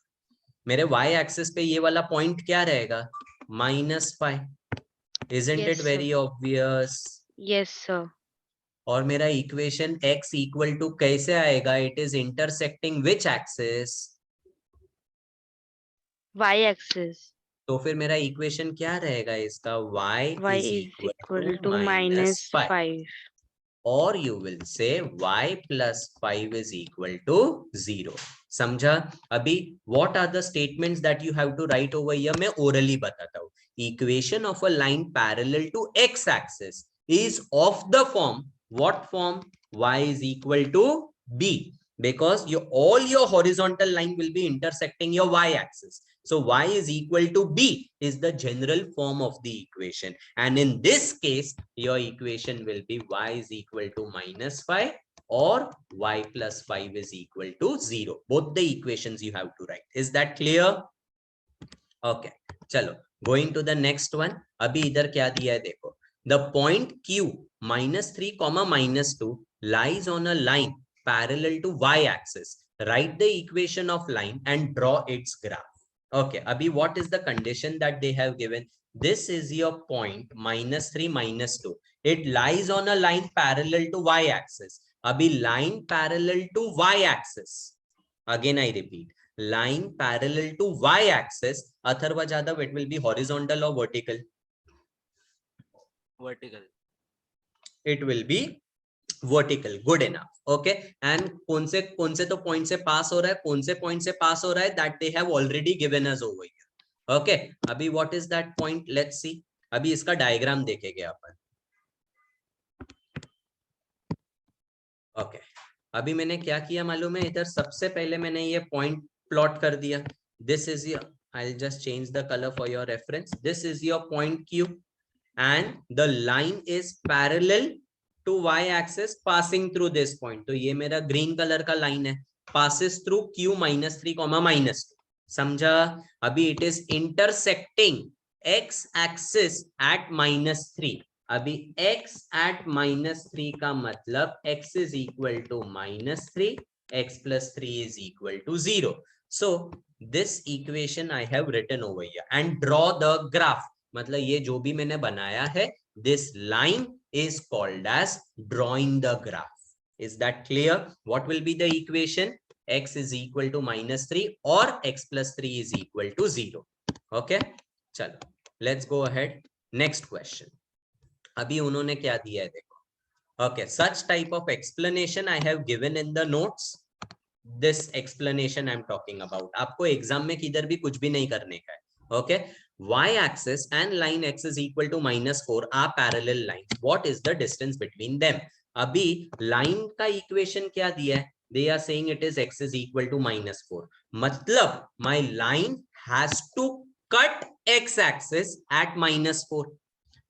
मेरे y axis पे ये वाला point क्या रहेगा? -5. Isn't Yes, it very obvious? Yes, sir. और मेरा इक्वेशन x इक्वल टू कैसे आएगा? It is intersecting which axis? Y axis. तो फिर मेरा इक्वेशन क्या रहेगा इसका? y Y is is equal to -5 और you will say y plus 5 is equal to 0. समझा? अभी what are the statements that you have to write over here? मैं orally बताता हूँ. Equation of a line parallel to x axis is of the form, what form? Y is equal to b, because all your horizontal line will be intersecting your y axis. So y is equal to b is the general form of the equation, and in this case your equation will be y is equal to -5 or y plus 5 is equal to 0. Both the equations you have to write. Is that clear? Okay, चलो going to the next one. अभी इधर क्या दिया है देखो. The point Q -3, -2 lies on a line parallel to y-axis. Write the equation of line and draw its graph. Okay, abhi what is the condition that they have given? This is your point -3, -2. It lies on a line parallel to y-axis. Abhi line parallel to y-axis. Again I repeat, line parallel to y-axis. Atharva Jadhav, it will be horizontal or vertical? Vertical. It will be vertical. Good enough. Okay, and कौन से तो point से pass हो रहा है, कौन से point से pass हो रहा है, that they have already given us over here. Okay, अभी what is that point? Let's see. अभी इसका diagram देखेंगे अपन. Okay, अभी मैंने क्या किया मालूम है? इधर सबसे पहले मैंने ये point plot कर दिया. This is your, I'll just change the color for your reference. This is your point Q and the line is parallel to y-axis passing through this point. तो ये मेरा green color का line है, passes through Q -3, -2. समझा? अभी it is intersecting x-axis at -3. अभी x at -3 का मतलब x is equal to -3, x plus 3 is equal to 0. So this equation I have written over here and draw the graph. मतलब ये जो भी मैंने बनाया है, this line is called as drawing the graph. Is that clear? What will be the equation? X is equal to -3 or x plus 3 is equal to 0. Okay, चलो let's go ahead. Next question. अभी उन्होंने क्या दिया है देखो. Okay, such type of explanation I have given in the notes. This explanation I'm talking about. आपको exam में किधर भी कुछ भी नहीं करने का है. Okay, y-axis and line x is equal to -4 are parallel lines. What is the distance between them? अभी लाइन का इक्वेशन क्या दिया है? They are saying it is x is equal to -4. मतलब my line has to cut x axis at -4.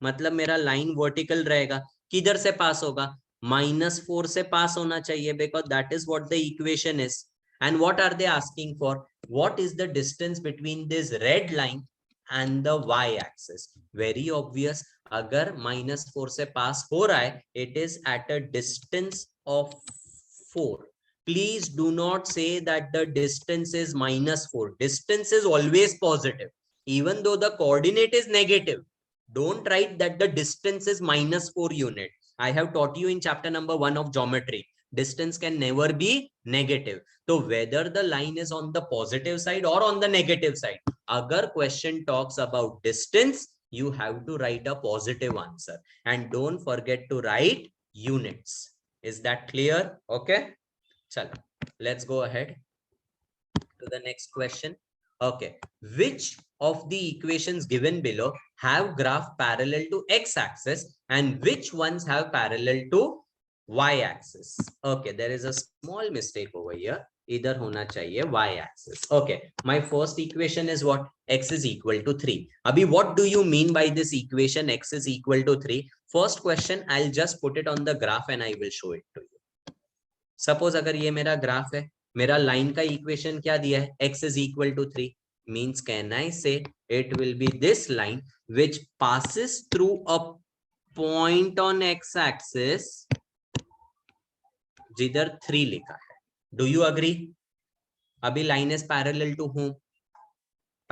मतलब मेरा line vertical रहेगा, किधर से पास होगा? -4 से पास होना चाहिए, because that is what the equation is. And what are they asking for? What is the distance between this red line and the y axis? Very obvious, अगर -4 से पास हो रहा है, it is at a distance of 4. Please do not say that the distance is -4. Distance is always positive. Even though the coordinate is negative, don't write that the distance is -4 unit. I have taught you in chapter number 1 of geometry. Distance can never be negative. So whether the line is on the positive side or on the negative side, agar question talks about distance, you have to write a positive answer. And don't forget to write units. Is that clear? Okay. Chalo, let's go ahead to the next question. Okay, which of the equations given below have graph parallel to x-axis and which ones have parallel to y-axis? Okay, there is a small mistake over here. Either hona chahiye y-axis. Okay, my first equation is what? X is equal to 3. Abhi, what do you mean by this equation x is equal to 3? First question, I'll just put it on the graph and I will show it to you. Suppose अगर ये मेरा graph है, मेरा line का equation क्या दिया है? x is equal to 3. Means can I say it will be this line which passes through a point on x-axis जिधर 3 लिखा है. Do you agree? अभी line is parallel to whom?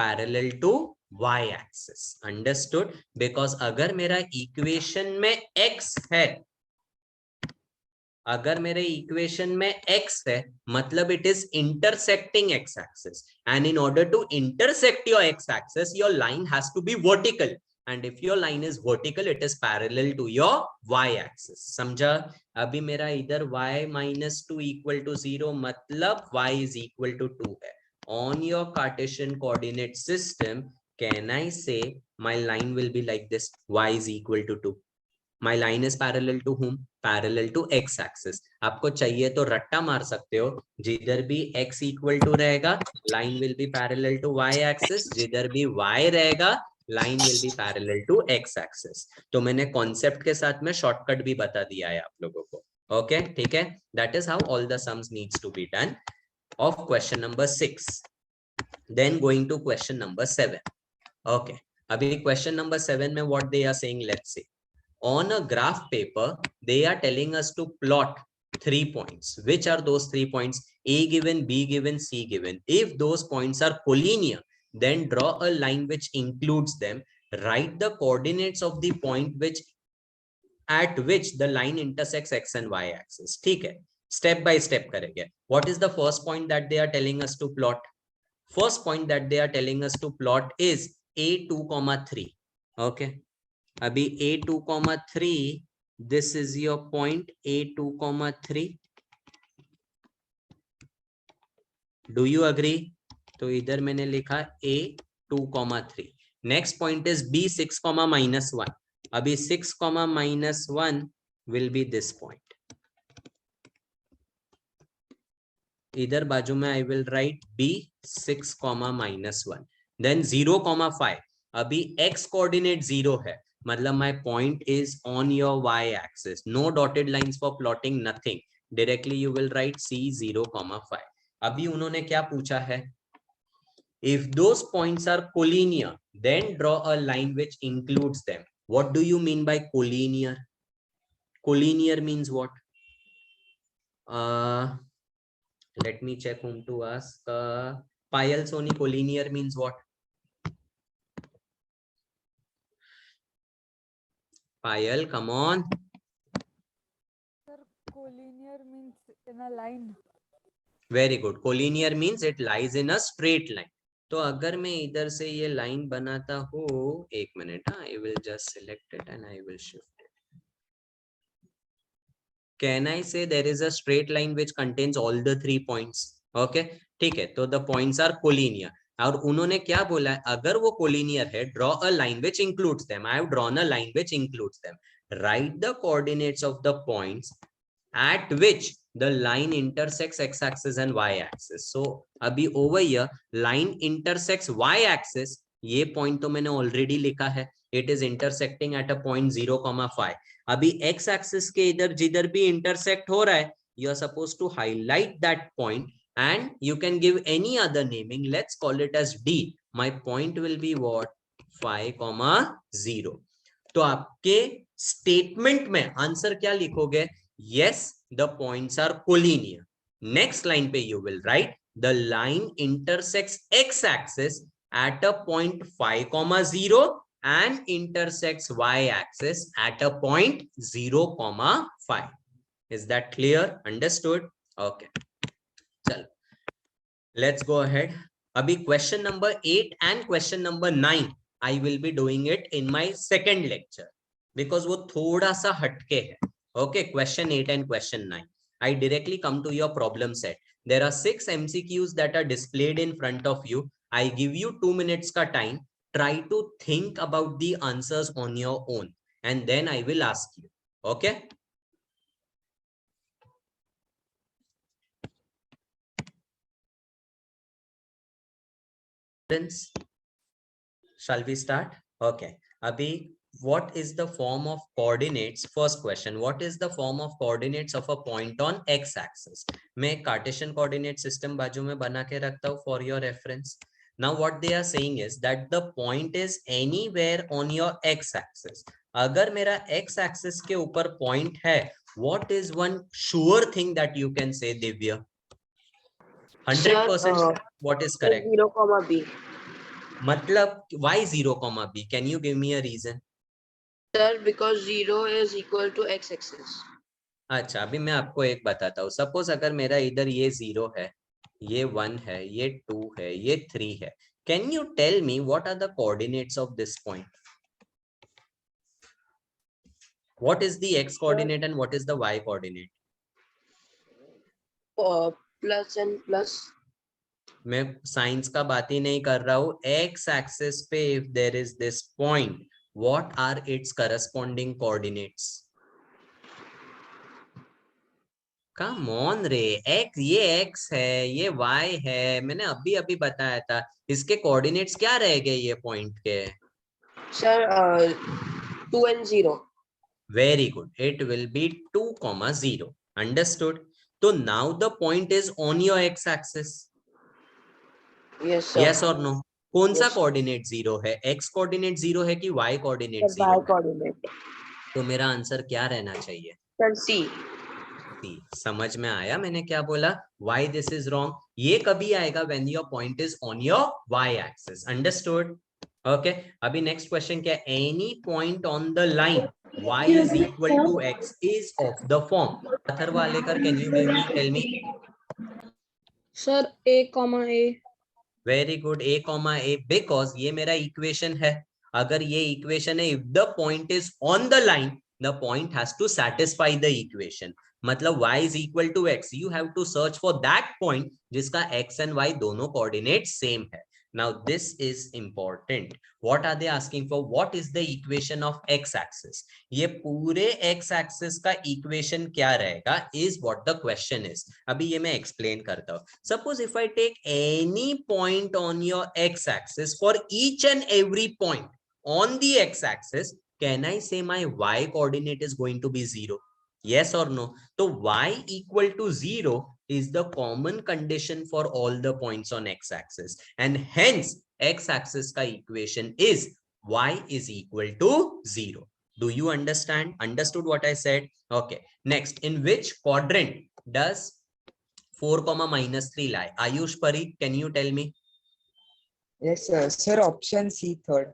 Parallel to y-axis. Understood? Because अगर मेरा equation में x है, अगर मेरे इक्वेशन में x है, मतलब it is intersecting x-axis, and in order to intersect your x-axis, your line has to be vertical, and if your line is vertical, it is parallel to your y-axis. समझा? अभी मेरा इधर y -2 equal to 0, मतलब y is equal to 2 है. On your Cartesian coordinate system, can I say my line will be like this? Y is equal to 2. My line is parallel to whom? Parallel to x axis. आपको चाहिए तो रट्टा मार सकते हो, जिधर भी x equal to रहेगा, line will be parallel to y axis. जिधर भी y रहेगा, line will be parallel to x axis. तो मैंने concept के साथ में shortcut भी बता दिया है आप लोगों को. Okay, ठीक है? That is how all the sums needs to be done of question number 6. Then going to question number 7. Okay, अभी question number 7 में what they are saying, let's see. On a graph paper, they are telling us to plot 3 points. Which are those 3 points? A given, B given, C given. If those points are collinear, then draw a line which includes them. Write the coordinates of the point at which the line intersects x and y axis. ठीक है? Step by step करेंगे. What is the first point that they are telling us to plot? First point that they are telling us to plot is A2,3. Okay. अभी A2,3, this is your point A2,3. Do you agree? तो इधर मैंने लिखा A2,3. Next point is B6, -1. अभी 6, -1 will be this point. इधर बाजू में I will write B6, -1. Then 0,5. अभी x coordinate 0 है, मतलब my point is on your y axis. No dotted lines for plotting, nothing. Directly you will write C 0,5. अभी उन्होंने क्या पूछा है? If those points are collinear, then draw a line which includes them. What do you mean by collinear? Collinear means what? Let me check whom to ask. Payal Soni, collinear means what? Payal, come on. Sir, collinear means in a line. Very good. Collinear means it lies in a straight line. तो अगर मैं इधर से ये line बनाता हूँ, एक minute, I will just select it and I will shift it. Can I say there is a straight line which contains all the 3 points? Okay, ठीक है. तो the points are collinear. और उन्होंने क्या बोला है? अगर वो collinear है, draw a line which includes them. I have drawn a line which includes them. Write the coordinates of the points at which the line intersects x-axis and y-axis. So अभी over here line intersects y-axis, ये point तो मैंने already लिखा है, it is intersecting at a point 0,5. अभी x-axis के इधर जिधर भी intersect हो रहा है, you are supposed to highlight that point and you can give any other naming. Let's call it as D. My point will be what? 5,0. तो आपके स्टेटमेंट में आंसर क्या लिखोगे? Yes, the points are collinear. Next line पे you will write the line intersects x-axis at a point 5,0 and intersects y-axis at a point 0,5. Is that clear? Understood? Okay. चलो, let's go ahead. अभी question number 8 and question number 9 I will be doing it in my second lecture because वो थोड़ा सा हटके है. Okay, question 8 and question 9. I directly come to your problem set. There are 6 MCQs that are displayed in front of you. I give you 2 minutes का time. Try to think about the answers on your own and then I will ask you. Okay? Shall we start? Okay. Abhi, what is the form of coordinates? First question. What is the form of coordinates of a point on x-axis? मैं Cartesian coordinate system बाजू में बना के रखता हूँ for your reference. Now what they are saying is that the point is anywhere on your x-axis. अगर मेरा x-axis के ऊपर point है, what is one sure thing that you can say, Divya? 100% what is correct? 0, b. मतलब why 0, b? Can you give me a reason? Sir, because 0 is equal to x-axis. अच्छा, अभी मैं आपको एक बताता हूँ. सपोज अगर मेरा इधर ये 0 है, ये 1 है, ये 2 है, ये 3 है. Can you tell me what are the coordinates of this point? What is the x coordinate and what is the y coordinate? Plus and plus. मैं साइंस का बात ही नहीं कर रहा हूँ. x axis पे if there is this point, what are its corresponding coordinates? Come on रे, x ये x है, ये y है, मैंने अभी अभी बताया था. इसके coordinates क्या रहेंगे ये point के? Sir, 2 and 0. Very good. It will be 2, 0. Understood? So now the point is on your x axis. Yes, sir. Yes or no? कौन सा Yes. coordinate 0 है? X coordinate 0 है कि y coordinate 0 Y है? coordinate. तो मेरा answer क्या रहना चाहिए? Sir, C. C. समझ में आया मैंने क्या बोला? Why this is wrong? ये कभी आएगा when your point is on your y axis. Understood? Okay. अभी next question क्या है? Any point on the line y is equal to x is of the form. Atharva Walekar, can you give me, tell me? Sir, A, A. Very good. A, A, because ये मेरा equation है. अगर ये equation है, if the point is on the line, the point has to satisfy the equation. मतलब y is equal to x. You have to search for that point जिसका x and y दोनों coordinates same है. Now this is important. What are they asking for? What is the equation of x-axis? ये पूरे x-axis का equation क्या रहेगा? Is what the question is. अभी ये मैं explain करता हूँ. Suppose if I take any point on your x-axis for each and every point on the x-axis, can I say my y coordinate is going to be 0? Yes or no? So y equal to 0 is the common condition for all the points on x-axis, and hence x-axis ka equation is y is equal to 0. Do you understand? Understood what I said? Okay. Next, in which quadrant does 4, -3 lie? Ayush, Pari, can you tell me? Yes, sir. Sir, option C, third.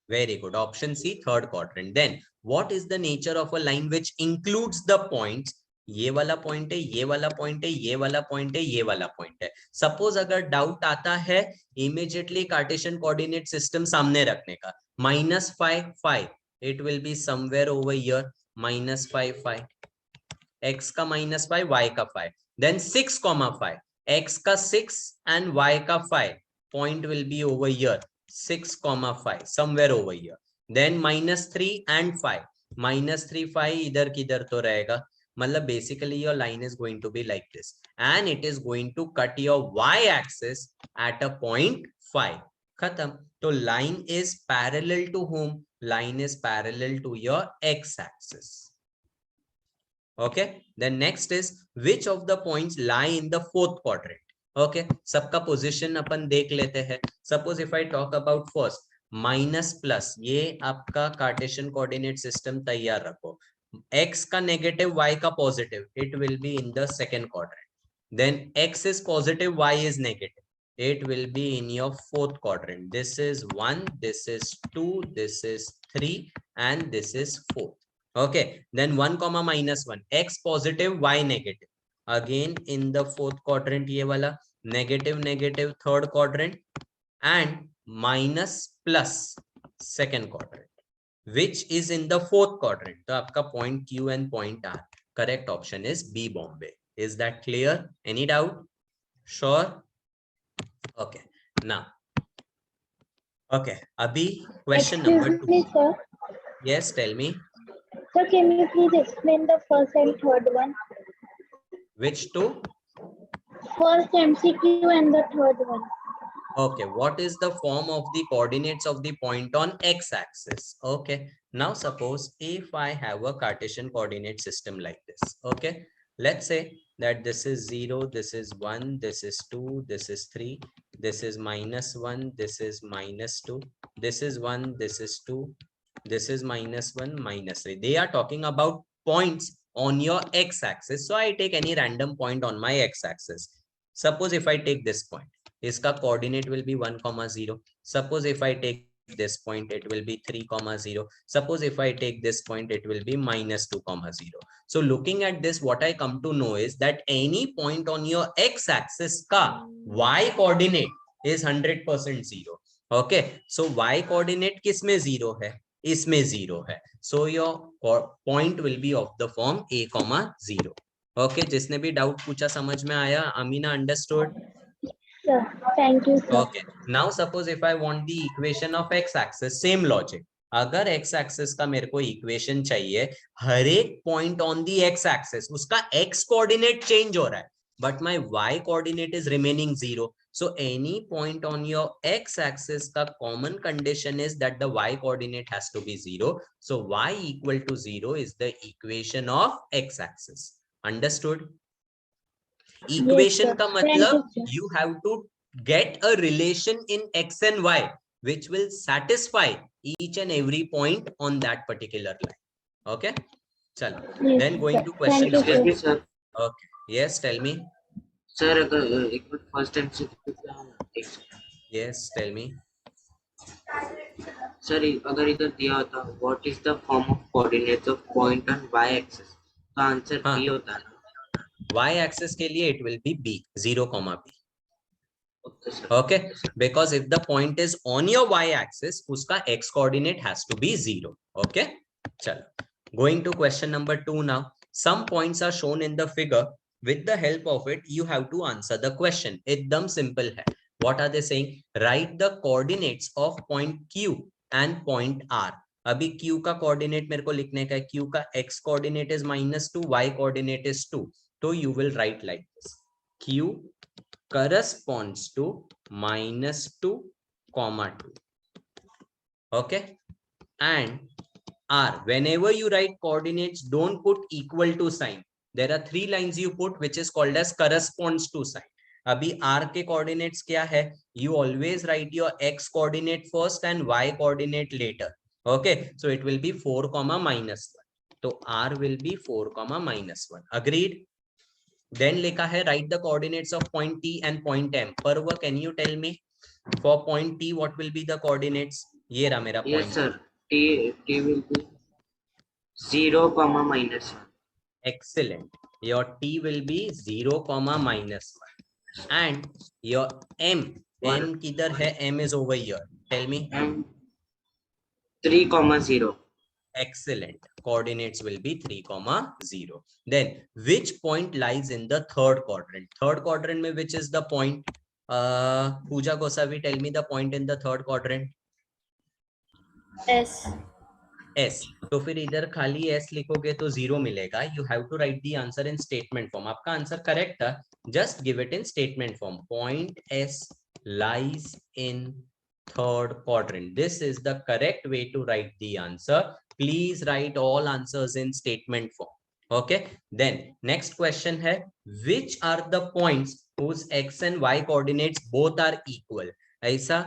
Very good. Option C, third quadrant. Then what is the nature of a line which includes the points? ये वाला point है, ये वाला point है, ये वाला point है, ये वाला पॉइंट है. सपोज अगर डाउट आता है इमीडिएटली कार्टेशियन कोऑर्डिनेट सिस्टम सामने रखने का. -5, 5, it will be somewhere over here. -5, 5, x का -5, y का 5. देन 6, 5, x का 6 and y का 5. Point will be over here. 6, 5, somewhere over here. Then -3 and 5. -3, 5 इधर किधर तो रहेगा. मतलब basically your line is going to be like this and it is going to cut your y axis at a point 5. खत्म. तो line is parallel to whom? Line is parallel to your x axis. Okay, then next is which of the points lie in the fourth quadrant. Okay, सबका position अपन देख लेते हैं. Suppose if I talk about first minus plus, ये आपका Cartesian coordinate system तैयार रखो. x का negative y का positive, it will be in the second quadrant. Then x is positive, y is negative, it will be in your fourth quadrant. This is 1, this is 2, this is 3 and this is 4. Okay, then 1 comma minus 1, x positive, y negative, again in the fourth quadrant. ये वाला negative negative third quadrant and minus plus second quadrant, which is in the fourth quadrant. तो आपका point Q and point R. Correct option is B, Bombay. Is that clear? Any doubt? Sure. Okay, now okay, abhi question number 2. Me, sir. Yes, tell me. Sir, can you please explain the first and third one? Which two? First MCQ and the third one. Okay, what is the form of the coordinates of the point on x-axis? Okay, now suppose if I have a Cartesian coordinate system like this. Okay, let's say that this is 0, this is 1, this is 2, this is 3, this is minus 1, this is minus 2, this is 1, this is 2, this is minus 1, minus 3. They are talking about points on your x-axis. So I take any random point on my x-axis. Suppose if I take this point, iska coordinate will be 1, 0. Suppose if I take this point, it will be 3, 0. Suppose if I take this point, it will be minus 2, 0. So looking at this, what I come to know is that any point on your x-axis ka y coordinate is 100% 0. Okay, so y coordinate किसमें 0 है? इसमें 0 है. So your point will be of the form a, 0. Okay, जिसने भी doubt पूछा समझ में आया? Amina understood? Sir, thank you, sir. Okay, now suppose if I want the equation of x-axis, same logic. अगर x-axis का मेरे को equation चाहिए, हर एक point on the x-axis उसका x coordinate change हो रहा है, but my y coordinate is remaining 0. So any point on your x-axis का common condition is that the y coordinate has to be 0. So y equal to 0 is the equation of x-axis. Understood? Equation Yes, का sir. Thank मतलब you, sir. you have to get a relation in x and y which will satisfy each and every point on that particular line. Okay, chalo. Yes, Then going sir. to question Thank you, number sir. 2. Okay, yes, tell me. Sir अगर एक बार first MCQ का Yes, tell me. Sir अगर इधर दिया होता what is the form of coordinates of point on y axis तो answer हाँ. b होता ना. Y axis के लिए it will be b, 0, b. Okay, sir. Okay, because if the point is on your y axis, उसका x coordinate has to be 0. Okay, chalo. Going to question number 2 now. Some points are shown in the figure. With the help of it, you have to answer the question. एकदम simple है. What are they saying? Write the coordinates of point Q and point R. अभी Q का coordinate मेरे को लिखने का है. Q का x coordinate is -2, y coordinate is 2. So you will write like this. Q corresponds to -2, 2. Okay, and R, whenever you write coordinates, don't put equal to sign. There are 3 lines you put which is called as corresponds to sign. अभी R के coordinates क्या है? You always write your x coordinate first and y coordinate later. Okay, so it will be 4, -1. So R will be 4, -1. Agreed? Then लिखा है write the coordinates of point T and point M. Parva, can you tell me for point T what will be the coordinates? ये रहा मेरा point. Yes, sir. T will be 0, -1. Excellent. Your T will be 0, -1. And your M किधर है? M is over here. Tell me. And 3, 0. Excellent. Coordinates will be 3, 0. Then which point lies in the third quadrant? Third quadrant में which is the point? Pooja Gosavi, tell me the point in the third quadrant. S. S. तो फिर इधर खाली s लिखोगे तो 0 मिलेगा. You have to write the answer in statement form. आपका answer correct था, just give it in statement form. Point S lies in third quadrant. This is the correct way to write the answer. Please write all answers in statement form. Okay, then next question है, which are the points whose x and y coordinates both are equal? ऐसा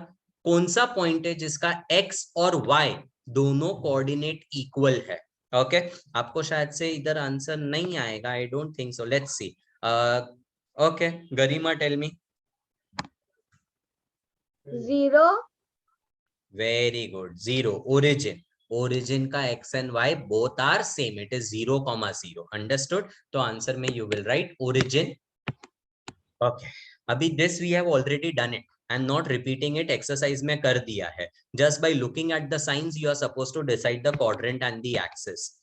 कौन सा point है जिसका x और y दोनों coordinate equal है? Okay, आपको शायद से इधर आंसर नहीं आएगा, I don't think so. Let's see. Okay, Garima tell me. 0. Very good, 0. Origin का x and y both are same. It is 0, 0. Understood? तो आंसर में you will write origin. Okay, अभी this we have already done it. I am not repeating it. Exercise में कर दिया है. Just by looking at the signs, you are supposed to decide the quadrant and the axis.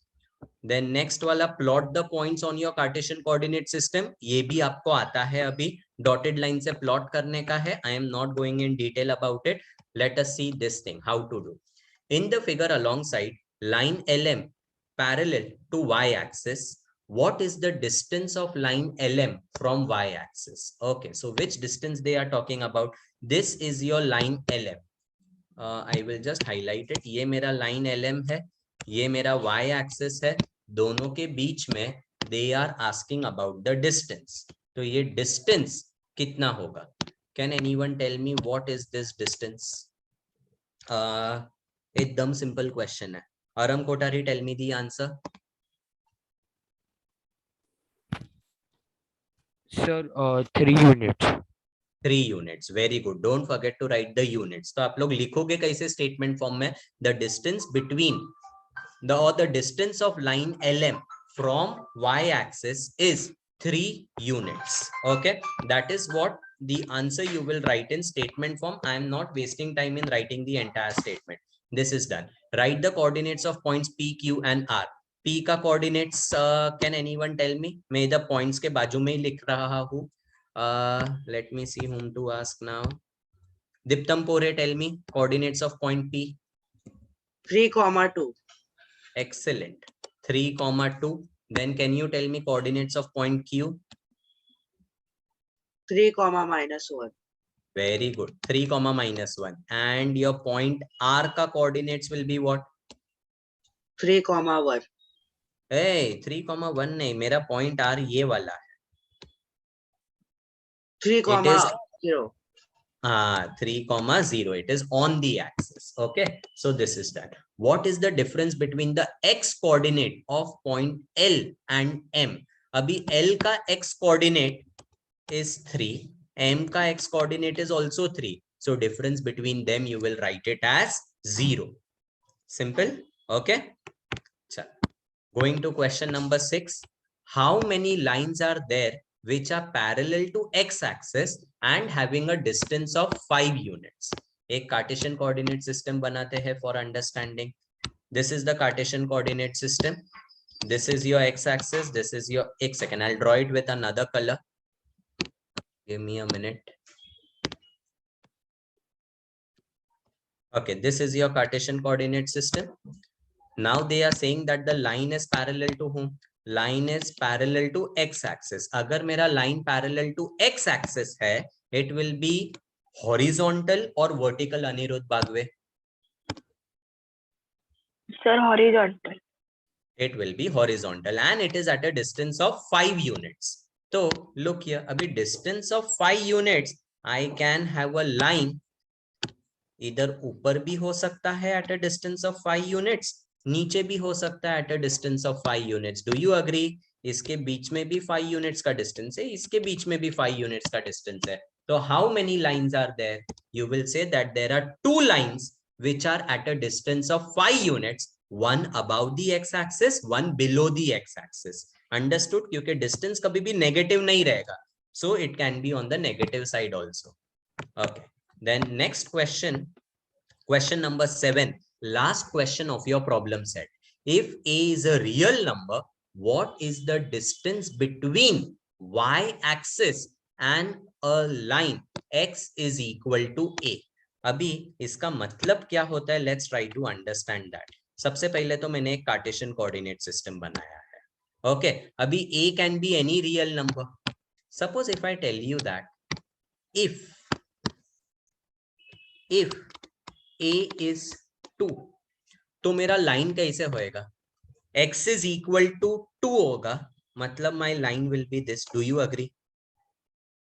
Then next वाला, plot the points on your Cartesian coordinate system. ये भी आपको आता है, अभी dotted line से plot करने का है. I am not going in detail about it. Let us see this thing, how to do. In the figure alongside line LM parallel to y-axis, what is the distance of line LM from y-axis? Okay, so which distance they are talking about? This is your line LM. I will just highlight it. ये मेरा line LM है, ये मेरा y-axis है, दोनों के बीच में they are asking about the distance. तो ये distance कितना होगा? Can anyone tell me what is this distance? एकदम simple question है. Aram Kotari, tell me the answer. Sir, 3 units. 3 units. Very good. Don't forget to write the units. तो आप लोग लिखोगे कैसे statement form में? The distance between the distance of line LM from y-axis is 3 units. Okay, that is what the answer you will write in statement form. I am not wasting time in writing the entire statement. This is done. Write the coordinates of points P, Q and R. P का coordinates can anyone tell me? मैं इधर points के बाजू में ही लिख रहा हूँ. Let me see whom to ask now. Diptam Pore, tell me coordinates of point P. 3,2. Excellent. 3,2. Then can you tell me coordinates of point Q? 3, -1. Very good. 3, -1. And your point R ka coordinates will be what? 3, 1. Hey, 3, 1 नहीं, मेरा point R ये वाला है. 3, It is 0. 3, 0. It is on the axis. Okay, so this is that. What is the difference between the x coordinate of point L and M? अभी L का x coordinate is 3, M का x coordinate is also 3. So difference between them you will write it as 0. Simple. Okay. Going to question number 6. How many lines are there which are parallel to x-axis and having a distance of 5 units? एक Cartesian coordinate system बनाते हैं for understanding. This is the Cartesian coordinate system. This is your x-axis. This is your x. Second, I'll draw it with another color. Give me a minute. Okay, this is your Cartesian coordinate system. Now they are saying that the line is parallel to whom? Line is parallel to x-axis. अगर मेरा line parallel to x-axis है, it will be horizontal or vertical, Anirudh Bagwe? Sir, horizontal. It will be horizontal and it is at a distance of 5 units. So look here, abhi distance of 5 units, I can have a line इधर ऊपर भी हो सकता है at a distance of 5 units, नीचे भी हो सकता है at a distance of 5 units. Do you agree? इसके बीच में भी 5 units का distance है, इसके बीच में भी 5 units का distance है. So how many lines are there? You will say that there are 2 lines which are at a distance of 5 units, one above the x-axis, one below the x-axis. Understood? क्योंकि distance कभी भी negative नहीं रहेगा. So it can be on the negative side also. Okay. Then next question, question number 7, last question of your problem set. If A is a real number, what is the distance between y-axis and a line x is equal to A? अभी इसका मतलब क्या होता है? Let's try to understand that. सबसे पहले तो मैंने एक कार्टेशियन कोऑर्डिनेट सिस्टम बनाया है. ओके, अभी a can be any real number. Suppose if I tell you that if a is 2, तो मेरा लाइन कैसे होएगा? x is equal to 2 होगा, मतलब my line will be this. Do you agree?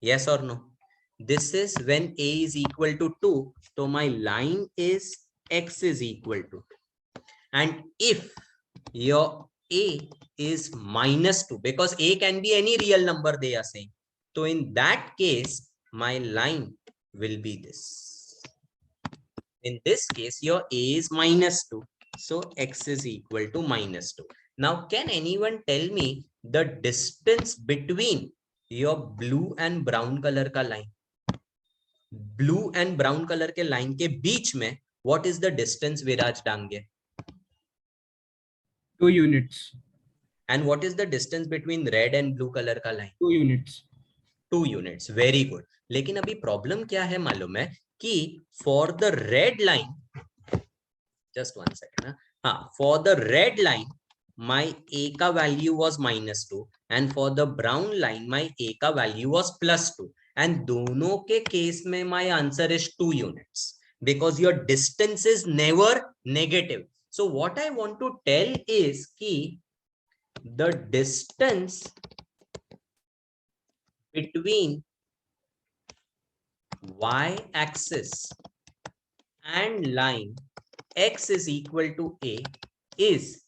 Yes or no? This is when a is equal to 2, so my line is x is equal to 2. And if your a is -2, because a can be any real number they are saying, so in that case my line will be this. In this case your a is -2, so x is equal to -2. Now can anyone tell me the distance between your blue and brown color का line? Blue and brown color के line के बीच में what is the distance, Viraj Dange? 2 units. And what is the distance between red and blue color का line? 2 units. 2 units. Very good. लेकिन अभी problem क्या है मालूम है कि for the red line, just one second, हाँ, for the red line my a का value was -2 and for the brown line my a का value was +2, and दोनों के केस में my answer is 2 units because your distance is never negative. So what I want to tell is कि the distance between y-axis and line x is equal to a is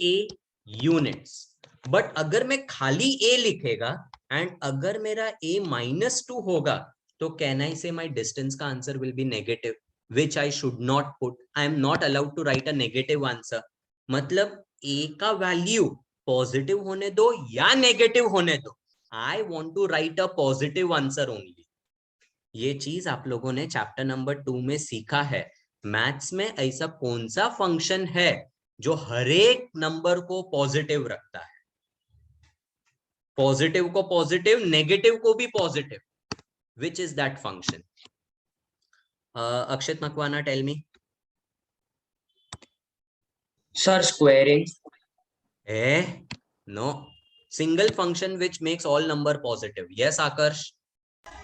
a units. But अगर मैं खाली a लिखेगा and अगर मेरा a -2 होगा, तो can I say my distance का answer will be negative, which I should not put. I am not allowed to write a negative answer. मतलब a का वैल्यू पॉजिटिव होने दो या नेगेटिव होने दो, I want to write a positive answer only. ये चीज आप लोगों ने चैप्टर नंबर 2 में सीखा है. मैथ्स में ऐसा कौन सा फंक्शन है जो हर एक नंबर को पॉजिटिव रखता है? पॉजिटिव को पॉजिटिव, नेगेटिव को भी positive. Which is that function? Akshit Makwana, tell me. Sir, squaring. No. Single function which makes all number positive. Yes, Akarsh?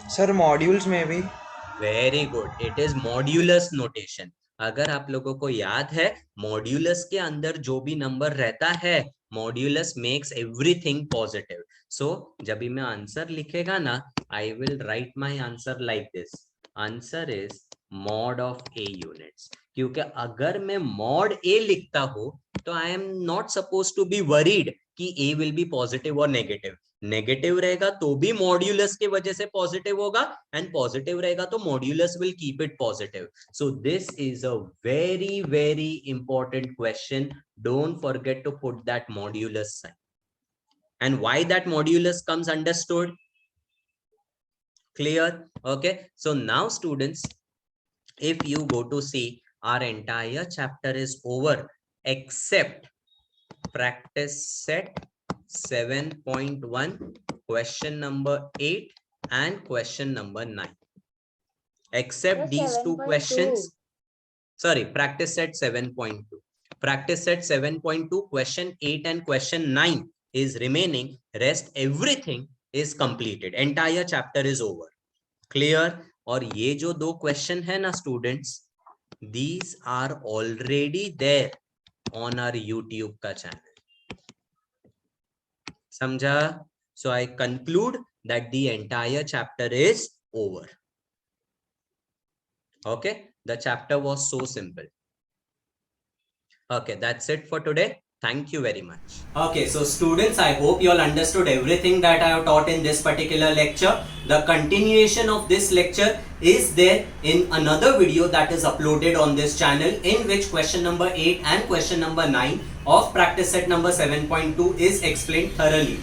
Sir, modules में भी. Very good. It is modulus notation. अगर आप लोगों को याद है, मॉड्यूलस के अंदर जो भी नंबर रहता है, modulus makes everything positive. So जब भी मैं आंसर लिखेगा ना, I will write my answer like this. Answer is mod of a units. क्योंकि अगर मैं मॉड a लिखता हूं तो I am not suppose to be worried कि a विल बी पॉजिटिव और नेगेटिव. नेगेटिव रहेगा तो भी मॉड्यूलस के वजह से पॉजिटिव होगा, एंड पॉजिटिव रहेगा तो modulus will keep it positive. So this is a very very important question. Don't forget to put that modulus sign. And why that modulus comes understood? Clear? Okay, so now students, if you go to see, our entire chapter is over except practice set 7.1, question number 8 and question number 9. Except these two questions. Sorry, practice set 7.2. Practice set 7.2, question 8 and question 9 is remaining. Rest everything is completed. Entire chapter is over. Clear? और ये जो दो question है ना students, these are already there on our YouTube का channel. समझा? So I conclude that the entire chapter is over. Okay, the chapter was so simple. Okay, that's it for today. Thank you very much. Okay, so students, I hope you all understood everything that I have taught in this particular lecture. The continuation of this lecture is there in another video that is uploaded on this channel, in which question number 8 and question number 9 of practice set number 7.2 is explained thoroughly.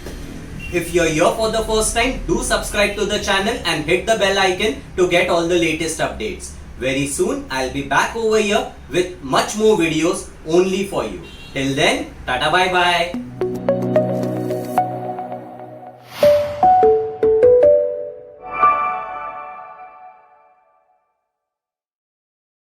If you're here for the first time, do subscribe to the channel and hit the bell icon to get all the latest updates. Very soon, I'll be back over here with much more videos only for you. Till then, tata bye bye.